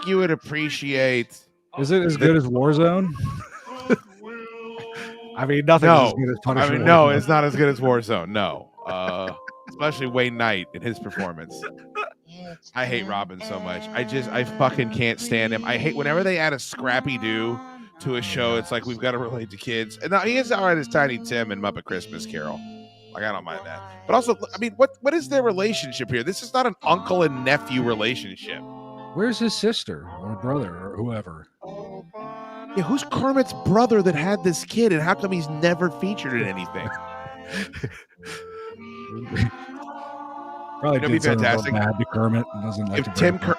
you would appreciate. Is it as good as Warzone? I mean, nothing as good as Punisher. No, it's not as good as Warzone. No, especially Wayne Knight in his performance. I hate Robin so much. I fucking can't stand him. I hate whenever they add a Scrappy Doo to a show. It's like we've got to relate to kids. And now he is all right as Tiny Tim in Muppet Christmas Carol. Like I don't mind that. But also, I mean, what is their relationship here? This is not an uncle and nephew relationship. Where's his sister or brother or whoever? Yeah, who's Kermit's brother that had this kid, and how come he's never featured in anything? Probably It'd be fantastic. Bad to Kermit and doesn't like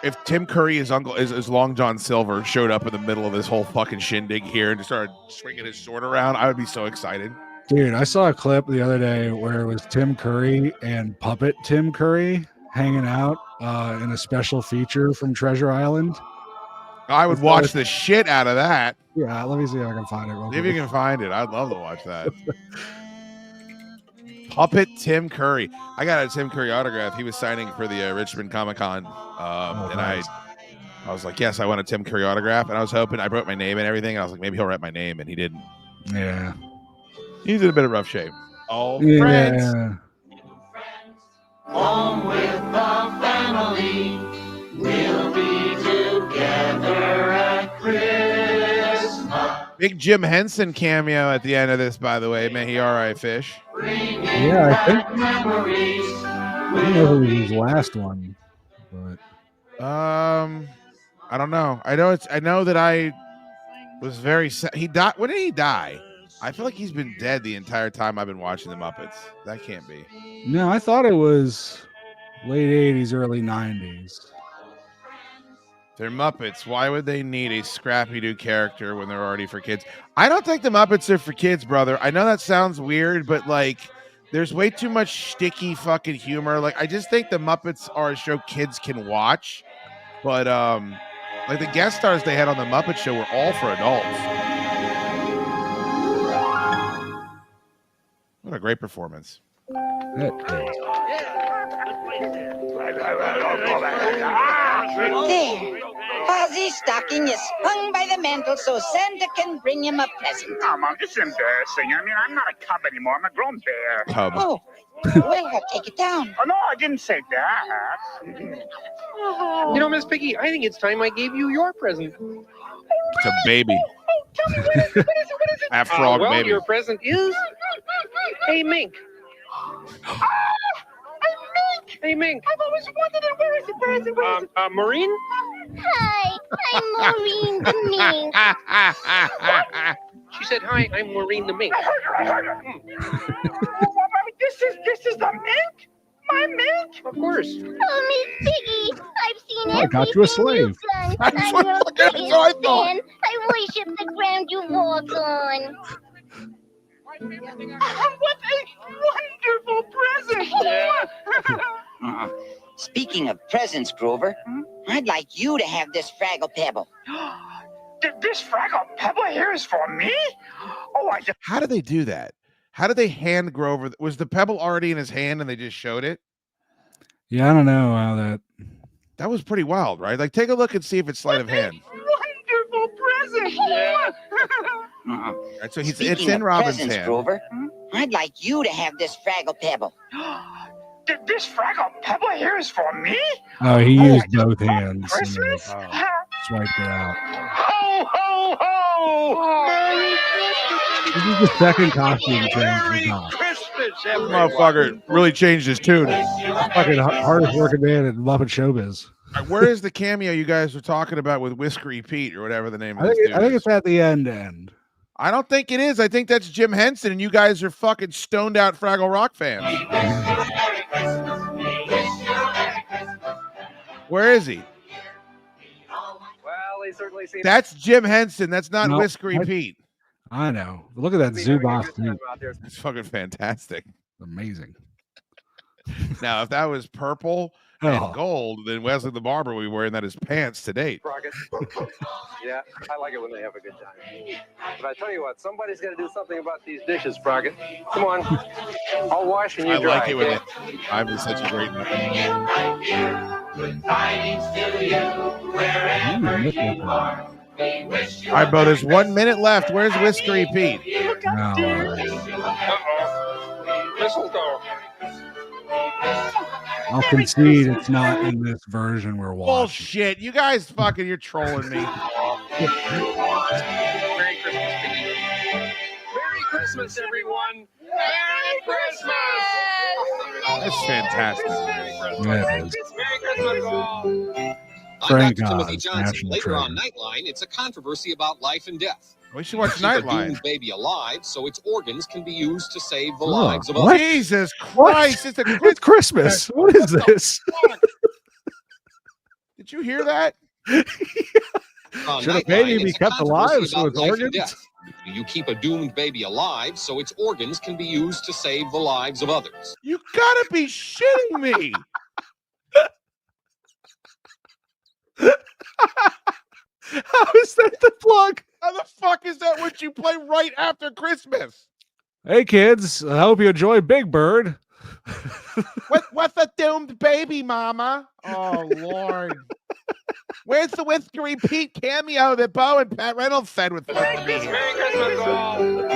if Tim Curry, his uncle, is Long John Silver, showed up in the middle of this whole fucking shindig here and just started swinging his sword around, I would be so excited. Dude, I saw a clip the other day where it was Tim Curry and Puppet Tim Curry hanging out in a special feature from Treasure Island. I would watch the shit out of that. Yeah, let me see if I can find it. If you can find it, I'd love to watch that. Puppet Tim Curry. I got a Tim Curry autograph. He was signing for the Richmond Comic-Con, and I was like, yes, I want a Tim Curry autograph. And I was hoping, I wrote my name and everything. And I was like, maybe he'll write my name, and he didn't. Yeah. He's in a bit of rough shape. All Yeah. friends. Home with the family, we'll be together at Christmas. Big Jim Henson cameo at the end of this, by the way. May he R.I. Fish. Yeah, I think. I don't know if it was his last one, but I don't know. I know that I was very sad. He died. When did he die? I feel like he's been dead the entire time I've been watching the Muppets. That can't be. no, I thought it was late 80s, early 90s. They're Muppets. Why would they need a Scrappy-Doo character when they're already for kids? I don't think the Muppets are for kids, brother. I know that sounds weird, but like, there's way too much sticky fucking humor. Like, I just think the Muppets are a show kids can watch. But like the guest stars they had on the Muppet Show were all for adults. What a great performance. There. Fozzie's stocking is hung by the mantle so Santa can bring him a present. Oh, Mom, this is embarrassing. I mean, I'm not a cub anymore. I'm a grown bear. Cub. Oh, well, take it down. Oh, no, I didn't say that. You know, Miss Piggy, I think it's time I gave you your present. It's a baby. Tell me, what is it? That frog well, baby. your present is a mink. Hey, Mink. I've always wanted it. Where is it? Where is it? Where is it? Maureen? Hi, I'm Maureen the Mink. She said, hi, I'm Maureen the Mink. I heard her. This is the mink? My mink? Of course. Oh, Miss Piggy, I've seen I got you a everything slave. you've done. I'm your biggest fan. I worship the ground you walk on. What a wonderful present! Speaking of presents, Grover, I'd like you to have this Fraggle Pebble. This Fraggle Pebble here is for me? Oh, I just... How did they do that? How did they hand Grover? Was the pebble already in his hand and they just showed it? Yeah, I don't know how that. That was pretty wild, right? Like, take a look and see if it's sleight of hand. Wonderful present! Yeah. Right, so it's Speaking in of Robin's presents, hand. Grover, I'd like you to have this Fraggle Pebble. This Fraggle Pebble here is for me? Oh, he used both hands. Christmas? Swiped it out. Ho, ho, ho! Merry Christmas! This is the second costume change we got. Christmas, Motherfucker really changed his tune. Fucking hardest working man in Muppet Showbiz. Where is the cameo you guys were talking about with Whiskery Pete or whatever the name of I this think, dude I think is? it's at the end. I don't think it is. I think that's Jim Henson, and you guys are fucking stoned out Fraggle Rock fans. Where is he? Well, they certainly seem... That's Jim Henson. That's not No, Whiskery Pete. I know. Look at that Zubov suit. It's fucking fantastic. Amazing. Now, if that was purple and gold, then Wesley the Barber would be wearing that as pants to date. Crockett. Yeah, I like it when they have a good time. But I tell you what, somebody's got to do something about these dishes, Crockett. Come on. I'll wash and you I dry. like it when I'm such a great Good tidings to you, wherever you are. We wish you All right, bro, there's 1 minute left. Where's Whiskery Pete? Mistletoe. I'll concede it's not in this version we're watching. Bullshit. You guys fucking, you're trolling me. Merry Christmas, Piggy. Merry Christmas, everyone. Merry Christmas. That's fantastic. Yeah, it is. Merry Christmas, all. I'm Thank Dr. Timothy God, Johnson. national Later on treasure. Nightline, it's a controversy about life and death. We should watch Keep a Nightline. doomed baby alive so its organs can be used to save the Oh, lives of what? others. Jesus Christ. It's a It's Christmas. What is this? Did you hear that? On Should a Nightline, baby be it's a kept alive controversy so about its life and organs? death. You keep a doomed baby alive so its organs can be used to save the lives of others. You gotta be shitting me. How is that the plug? How the fuck is that what you play right after Christmas? Hey kids, I hope you enjoy Big Bird. What's a doomed baby, Mama? Oh Lord. Where's the Whiskery Pete cameo that Bo and Pat Reynolds said was supposed to be here? Merry Christmas, all.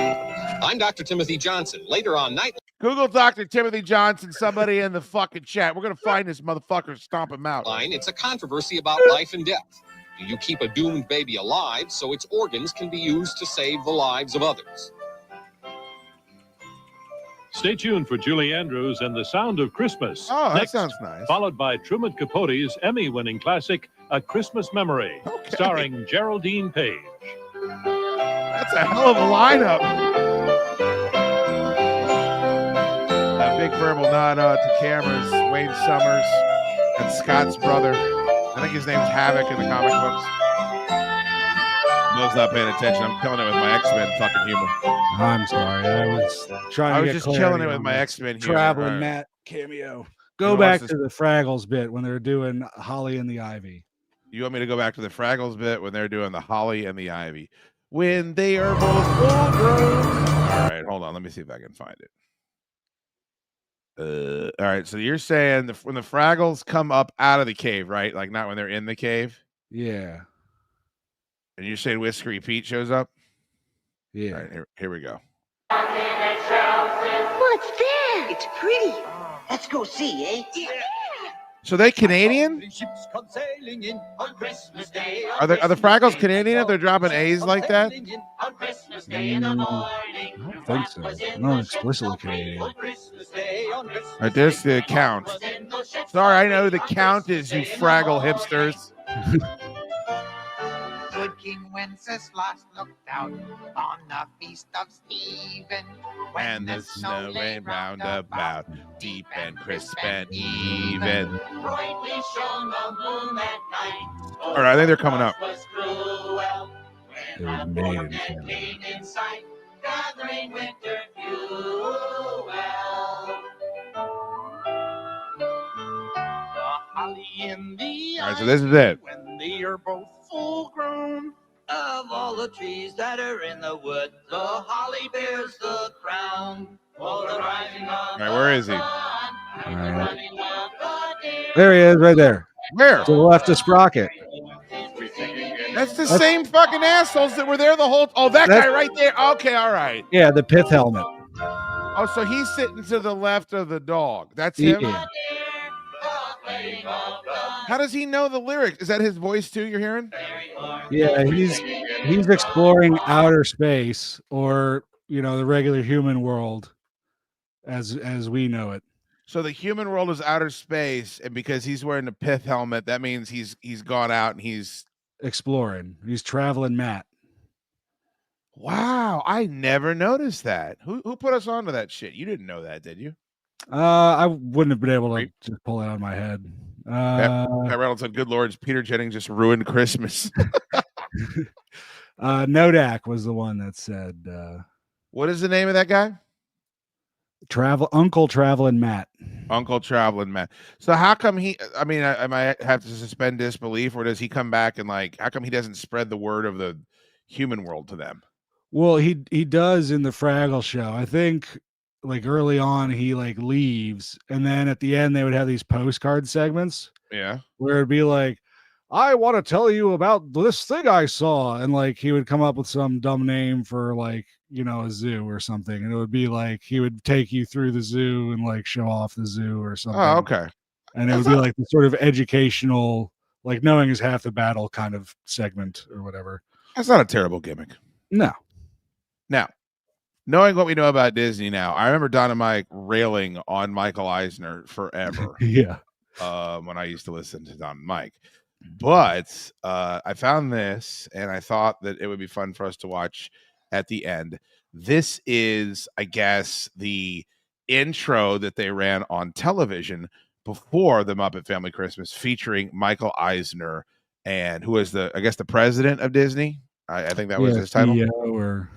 I'm Dr. Timothy Johnson. Later on night. Google Dr. Timothy Johnson, somebody in the fucking chat. We're going to find this motherfucker and stomp him out. It's a controversy about life and death. Do you keep a doomed baby alive so its organs can be used to save the lives of others? Stay tuned for Julie Andrews and The Sound of Christmas. Oh, that Next, sounds nice. Followed by Truman Capote's Emmy-winning classic, A Christmas Memory, starring Geraldine Page. That's a hell of a lineup. A big verbal nod to cameras, Wayne Summers, and Scott's brother. I think his name's Havoc in the comic books. Bo's not paying attention. I'm killing it with my X-Men fucking humor. I'm sorry. I was trying to get just chilling it with my X-Men humor. Traveling Matt cameo. Go back to the Fraggles bit when they're doing Holly and the Ivy. You want me to go back to the Fraggles bit when they're doing the Holly and the Ivy? When they are both full grown. All right, hold on. Let me see if I can find it. All right, so you're saying when the Fraggles come up out of the cave, right? Like not when they're in the cave? Yeah. And you're saying Whiskery Pete shows up? Yeah. All right, here we go. What's that? It's pretty. Let's go see, eh? So they Canadian? Are the Fraggles Canadian if they're dropping A's like that? I don't think so. Not explicitly Canadian. All right, there's the Count. Sorry, I know the Count is, you Fraggle hipsters. Good King Wenceslas looked out on the feast of Stephen. And the snow rain round about, deep and crisp and even. Brightly shone the moon that night. All right, I think they're coming up. It was made in Inside, gathering winter fuel. The holly in the All right, so this is it. when they are both full grown. Of all the trees that are in the wood, the holly bears the crown. For the rising of All right, where is he? There he is, right there. Where? To the left of Sprocket. That's the same fucking assholes that were there the whole. Oh, that guy right there. Okay, all right. Yeah, the pith helmet. Oh, so he's sitting to the left of the dog. That's him. Yeah. How does he know the lyrics? Is that his voice too? You're hearing? Yeah, he's exploring outer space, or the regular human world as we know it. So the human world is outer space, and because he's wearing the pith helmet, that means he's gone out and he's exploring. He's traveling Matt. Wow, I never noticed that. Who put us onto that shit? You didn't know that, did you? I wouldn't have been able to just pull it out of my head. Pat Reynolds said, "Good Lord, Peter Jennings just ruined Christmas." Nodak was the one that said. What is the name of that guy? Uncle Traveling Matt. Uncle Traveling Matt. So how come he? I mean, I might have to suspend disbelief, or does he come back and how come he doesn't spread the word of the human world to them? Well, he does in the Fraggle show. I think early on he leaves, and then at the end they would have these postcard segments. Yeah. Where it'd be like, I want to tell you about this thing I saw, and he would come up with some dumb name for a zoo or something, and it would be he would take you through the zoo and show off the zoo or something. Oh, okay. And it would be the sort of educational, knowing is half the battle kind of segment or whatever. That's not a terrible gimmick. No. Now, knowing what we know about Disney now, I remember Don and Mike railing on Michael Eisner forever. Yeah. When I used to listen to Don and Mike. But I found this, and I thought that it would be fun for us to watch at the end. This is, I guess, the intro that they ran on television before the Muppet Family Christmas, featuring Michael Eisner, and who is the president of Disney. I think that was his title. CEO or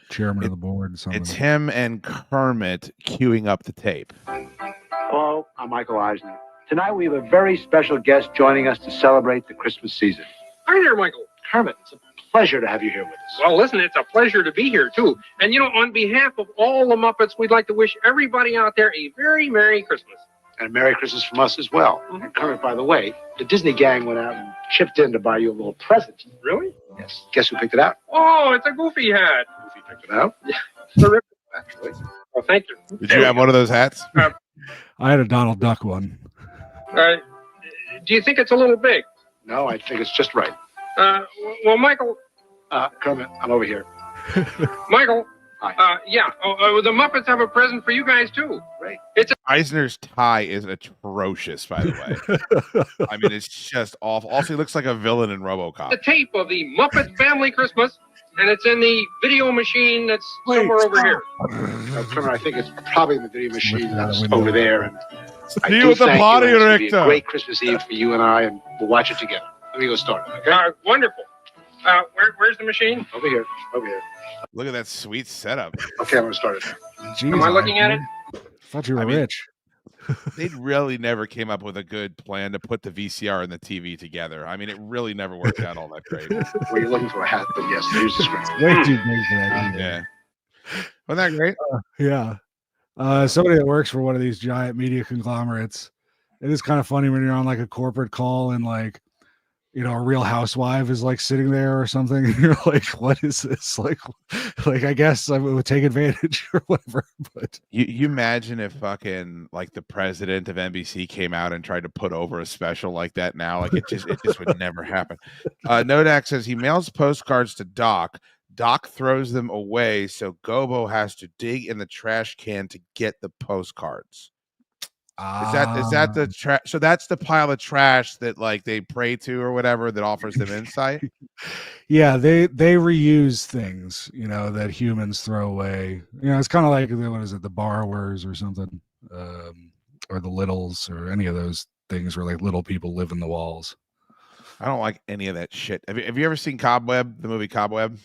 chairman of the board. It's him and Kermit queuing up the tape. Hello, I'm Michael Eisner. Tonight we have a very special guest joining us to celebrate the Christmas season. Hi there, Michael. Kermit, it's a pleasure to have you here with us. Well, listen, it's a pleasure to be here, too. And, on behalf of all the Muppets, we'd like to wish everybody out there a very Merry Christmas. And a Merry Christmas from us as well. Mm-hmm. And Kermit, by the way, the Disney gang went out and chipped in to buy you a little present. Really? Yes. Guess who picked it out? Oh, it's a Goofy hat. Goofy picked it out. Yeah, terrific. Actually. Well, thank you. Did you have one of those hats? I had a Donald Duck one. Do you think it's a little big? No, I think it's just right. Well, Michael. Kermit, I'm over here. Michael. Hi. Yeah. The Muppets have a present for you guys, too. Right. Eisner's tie is atrocious, by the way. I mean, it's just awful. Also, he looks like a villain in RoboCop. The tape of the Muppet Family Christmas, and it's in the video machine that's somewhere over here. Kermit, I think it's probably in the video machine that's over there. And I See you do at the thank party, you, and it's gonna be a Richter. great Christmas Eve for you and I, and we'll watch it together. Let me go start it, okay? Wonderful. Where's the machine? Over here. Over here. Look at that sweet setup. Okay, I'm going to start it. Jeez, Am I looking at it? I thought you were rich. They really never came up with a good plan to put the VCR and the TV together. I mean, it really never worked out all that great. Well, you're looking for a hat, but yes, here's the screen. Way too big for that. Yeah. Wasn't that great? Yeah. Somebody that works for one of these giant media conglomerates. It is kind of funny when you're on like a corporate call and like, a Real Housewife is like sitting there or something, and you're like, "What is this?" Like I guess I would take advantage or whatever. But you imagine if fucking like the president of NBC came out and tried to put over a special like that now, like it just would never happen. Nodak says he mails postcards to Doc. Doc throws them away, so Gobo has to dig in the trash can to get the postcards. Is that the trash? So that's the pile of trash that like they pray to or whatever that offers them insight. Yeah, they reuse things, that humans throw away. It's kind of like, what is it, the borrowers or something, or the littles or any of those things where like little people live in the walls. I don't like any of that shit. Have you ever seen Cobweb, the movie Cobweb?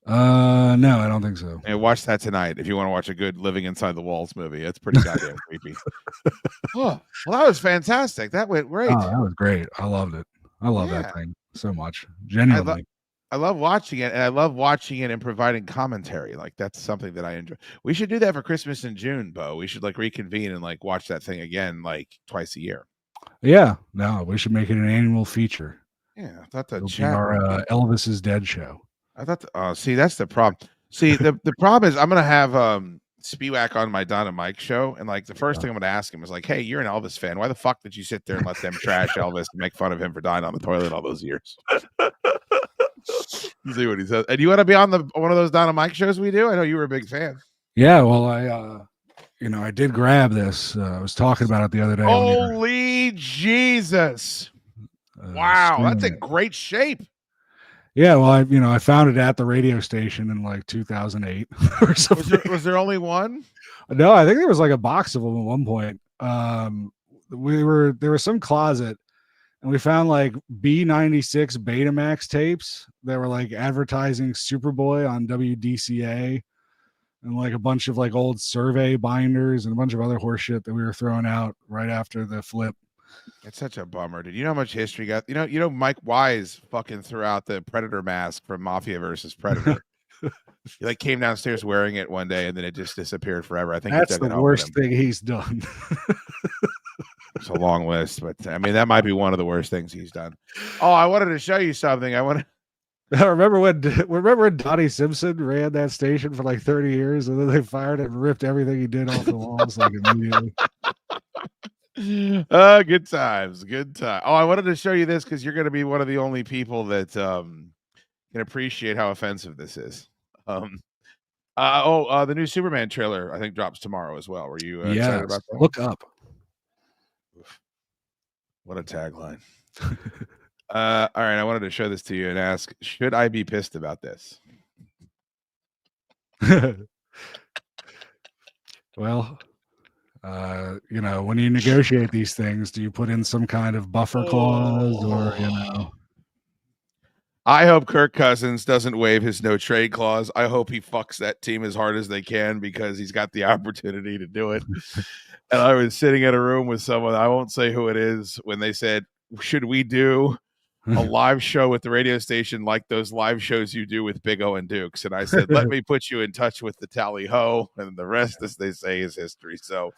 No, I don't think so. Hey, watch that tonight if you want to watch a good living inside the walls movie. It's pretty goddamn creepy. Oh, well, that was fantastic. That went great. Oh, that was great. I loved it. I love that thing so much. Genuinely. I love watching it, and I love watching it and providing commentary. Like that's something that I enjoy. We should do that for Christmas in June, Bo. We should like reconvene and like watch that thing again, like twice a year. Yeah, no, we should make it an annual feature. Yeah, I thought the our Elvis is Dead show. I thought, see, that's the problem. See, the problem is I'm gonna have Spiewak on my Don and Mike show, and like the first thing I'm gonna ask him is like, "Hey, you're an Elvis fan. Why the fuck did you sit there and let them trash Elvis and make fun of him for dying on the toilet all those years?" See what he says. And you want to be on one of those Don and Mike shows we do? I know you were a big fan. Yeah, well, I did grab this. I was talking about it the other day. Holy Jesus! Wow, that's in great shape. Yeah, well, I found it at the radio station in like 2008 or something. Was there only one? No, I think there was like a box of them at one point. There was some closet, and we found like B96 Betamax tapes that were like advertising Superboy on WDCA, and like a bunch of like old survey binders and a bunch of other horse shit that we were throwing out right after the flip. It's such a bummer, dude. You know how much history got? You know, Mike Wise fucking threw out the Predator mask from Mafia versus Predator. He like came downstairs wearing it one day, and then it just disappeared forever. I think that's the worst thing he's done. It's a long list, but I mean that might be one of the worst things he's done. Oh, I wanted to show you something. Remember when Donnie Simpson ran that station for like 30 years, and then they fired him and ripped everything he did off the walls like immediately. Good times. Oh, I wanted to show you this because you're going to be one of the only people that can appreciate how offensive this is. The new Superman trailer I think drops tomorrow as well. Were you excited about that? Look up. What a tagline. All right, I wanted to show this to you and ask, should I be pissed about this? Well, when you negotiate these things, do you put in some kind of buffer clause or, I hope Kirk Cousins doesn't waive his no trade clause. I hope he fucks that team as hard as they can because he's got the opportunity to do it. And I was sitting in a room with someone, I won't say who it is, when they said, should we do a live show with the radio station like those live shows you do with Big O and Dukes. And I said, let me put you in touch with the Tally Ho, and the rest, as they say, is history. So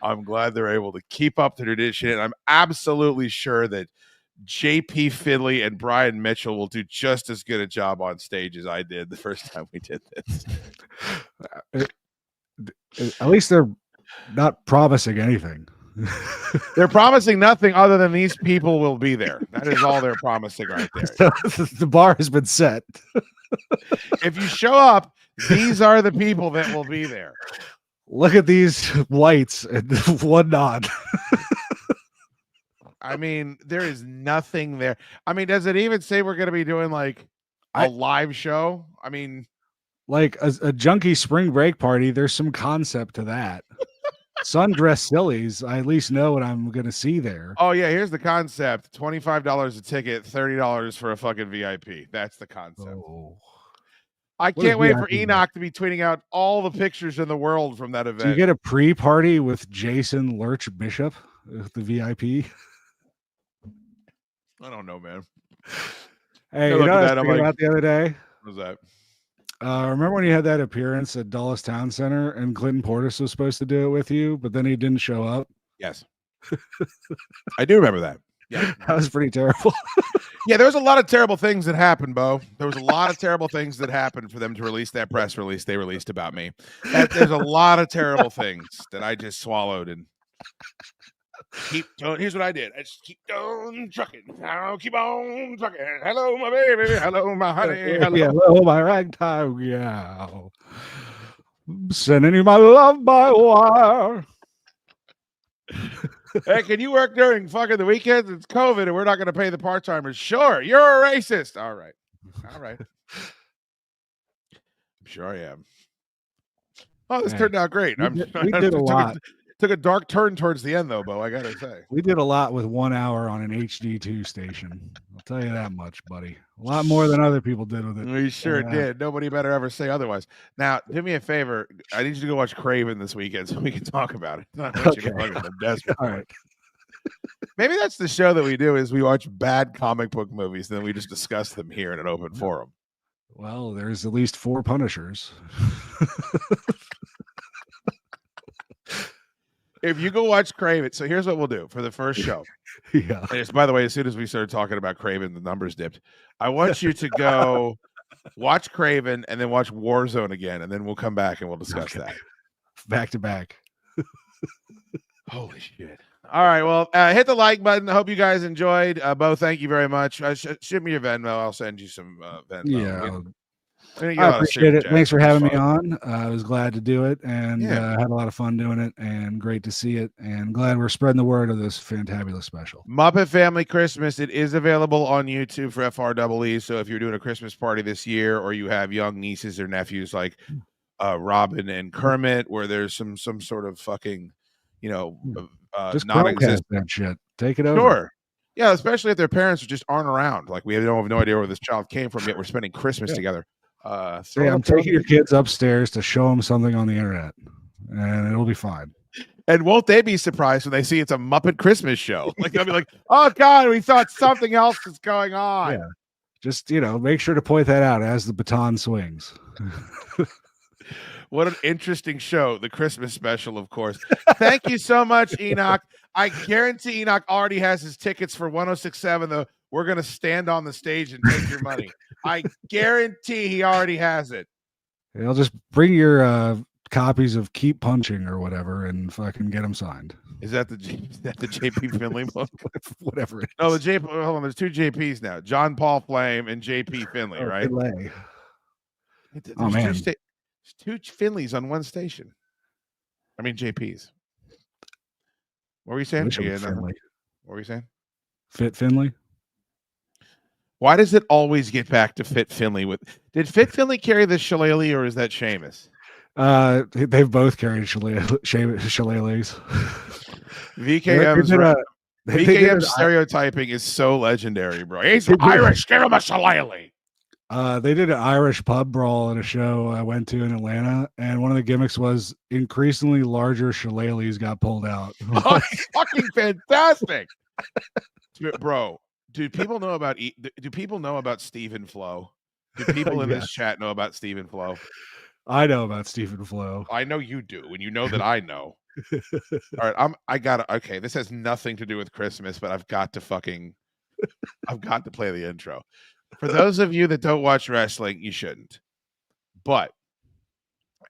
I'm glad they're able to keep up the tradition. And I'm absolutely sure that J.P. Finley and Brian Mitchell will do just as good a job on stage as I did the first time we did this. At least they're not promising anything. They're promising nothing other than these people will be there. That is all they're promising right there. So the bar has been set. If you show up, these are the people that will be there. Look at these lights and whatnot. I mean, there is nothing there. I mean, does it even say we're going to be doing like a live show? I mean, like a junkie spring break party. There's some concept to that. Sundress sillies. I at least know what I'm going to see there. Oh yeah, here's the concept: $25 a ticket, $30 for a fucking VIP. That's the concept. Oh. I can't wait for Enoch to be tweeting out all the pictures in the world from that event. Do you get a pre-party with Jason Lurch Bishop, the VIP? I don't know, man. Hey, you know what I was thinking about the other day? What was that? Remember when you had that appearance at Dulles Town Center and Clinton Portis was supposed to do it with you, but then he didn't show up? Yes. I do remember that. Yeah. That was pretty terrible. Yeah, there was a lot of terrible things that happened, Bo. There was a lot of terrible things that happened for them to release that press release they released about me. There's a lot of terrible things that I just swallowed and keep going. Here's what I did. I just keep on trucking. I'll keep on trucking. Hello, my baby. Hello, my honey. Hello, my ragtime gal. Sending you my love by wire. Hey, can you work during fucking the weekends? It's COVID and we're not going to pay the part-timers. Sure, you're a racist. All right. I'm sure I am. Oh, this turned out great. We did a lot. Took a dark turn towards the end, though, Bo, I got to say. We did a lot with 1 hour on an HD2 station. I'll tell you that much, buddy. A lot more than other people did with it. We sure did. Nobody better ever say otherwise. Now, do me a favor. I need you to go watch Craven this weekend so we can talk about it. Okay. I'm desperate. All right. Maybe that's the show that we do is we watch bad comic book movies, then we just discuss them here in an open forum. Well, there's at least 4 Punishers. If you go watch Craven, so here's what we'll do for the first show. Yeah. And by the way, as soon as we started talking about Craven, the numbers dipped. I want you to go watch Craven and then watch Warzone again, and then we'll come back and we'll discuss that. Back to back. Holy shit. All right, well, hit the like button. I hope you guys enjoyed. Bo, thank you very much. Shoot me your Venmo. I'll send you some Venmo. Yeah. I appreciate it. Thanks for having me on. I was glad to do it and had a lot of fun doing it and great to see it and glad we're spreading the word of this fantabulous special. Muppet Family Christmas. It is available on YouTube for FREE. So if you're doing a Christmas party this year or you have young nieces or nephews like Robin and Kermit where there's some sort of fucking, just non-existent that shit. Take it over. Sure. Yeah, especially if their parents just aren't around. Like we don't have no idea where this child came from, yet we're spending Christmas together. I'm taking your kids upstairs to show them something on the internet, and it'll be fine. And won't they be surprised when they see it's a Muppet Christmas show? Like they'll be like, "Oh God, we thought something else is going on." Yeah, just make sure to point that out as the baton swings. What an interesting show, the Christmas special, of course. Thank you so much, Enoch. I guarantee Enoch already has his tickets for 1067, though. We're going to stand on the stage and take your money. I guarantee he already has it. I'll just bring your copies of Keep Punching or whatever and fucking get them signed. Is that the JP Finley book? Whatever it is. No, hold on. There's 2 JPs now. John Paul Flame and JP Finley, right? Oh, man. There's 2 Finleys on one station. I mean, JPs. What were you saying? What were you saying? Fit Finley? Why does it always get back to Fit Finley? Did Fit Finley carry the shillelagh or is that Seamus? They've both carried shillelaghs. VKM stereotyping is so legendary, bro. He's Irish. Give him a shillelagh. They did an Irish pub brawl at a show I went to in Atlanta, and one of the gimmicks was increasingly larger shillelaghs got pulled out. Oh, it's fucking fantastic, bro. Do people know about do people know about Stephen Flo? Do people in this chat know about Stephen Flo? I know about Stephen Flo. I know you do, and you know that I know. All right, I gotta. Okay, this has nothing to do with Christmas, but I've got to play the intro. For those of you that don't watch wrestling, you shouldn't. But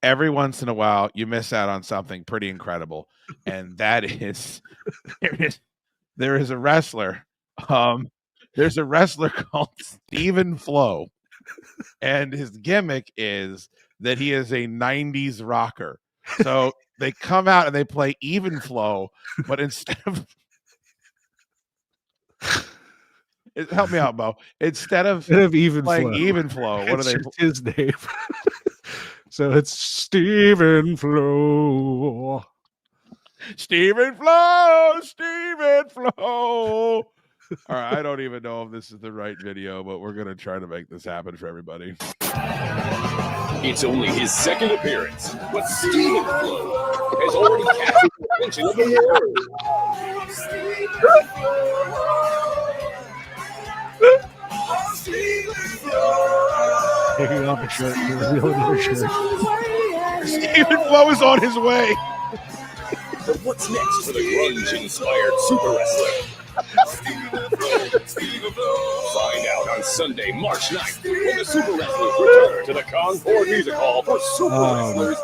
every once in a while, you miss out on something pretty incredible, and that is there is a wrestler. There's a wrestler called Stephen Flo, and his gimmick is that he is a 90s rocker. So they come out and they play Even Flow, but instead of help me out, Bo. Instead of Even playing Flow. Even Flow, what are they? His name. So it's Stephen Flo. Stephen Flo, Stephen Flo. All right, I don't even know if this is the right video, but we're gonna try to make this happen for everybody. It's only his second appearance, but Stephen Flo has already captured the attention of the world. Taking off a shirt, revealing another shirt. Stephen Flo is on his way. But what's next for the grunge-inspired super wrestler? Find out on Sunday, March 9th, when the Super Wrestlers return to the Concord Music Hall for Super Wrestlers.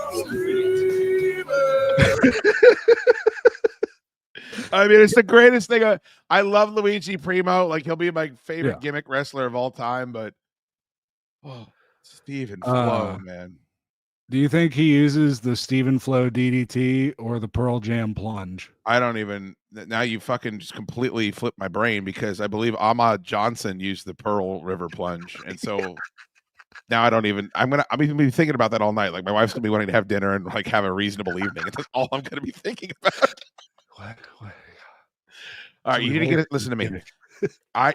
I mean, it's the greatest thing. I love Luigi Primo. Like, he'll be my favorite gimmick wrestler of all time. But Stephen Flo, man. Do you think he uses the Stephen Flo DDT or the Pearl Jam plunge? I don't even. Now you fucking just completely flipped my brain, because I believe Ahmad Johnson used the Pearl River plunge, and so now I don't even. I'm gonna be thinking about that all night. Like, my wife's gonna be wanting to have dinner and like have a reasonable evening. And that's all I'm gonna be thinking about. What? All right, you need to get it. Listen to me.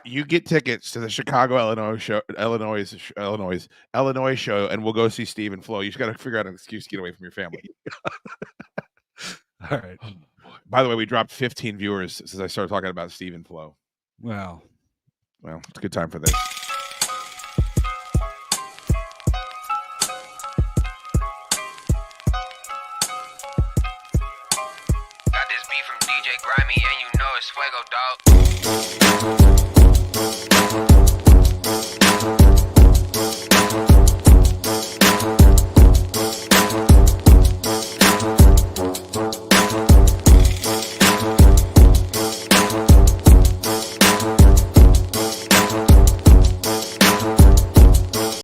You get tickets to the Chicago, Illinois show, and we'll go see Stephen Flo. You just got to figure out an excuse to get away from your family. All right. By the way, we dropped 15 viewers since I started talking about Stephen Flo. Well, it's a good time for this. Got this beat from DJ Grimy, and you know it's Fuego, dog.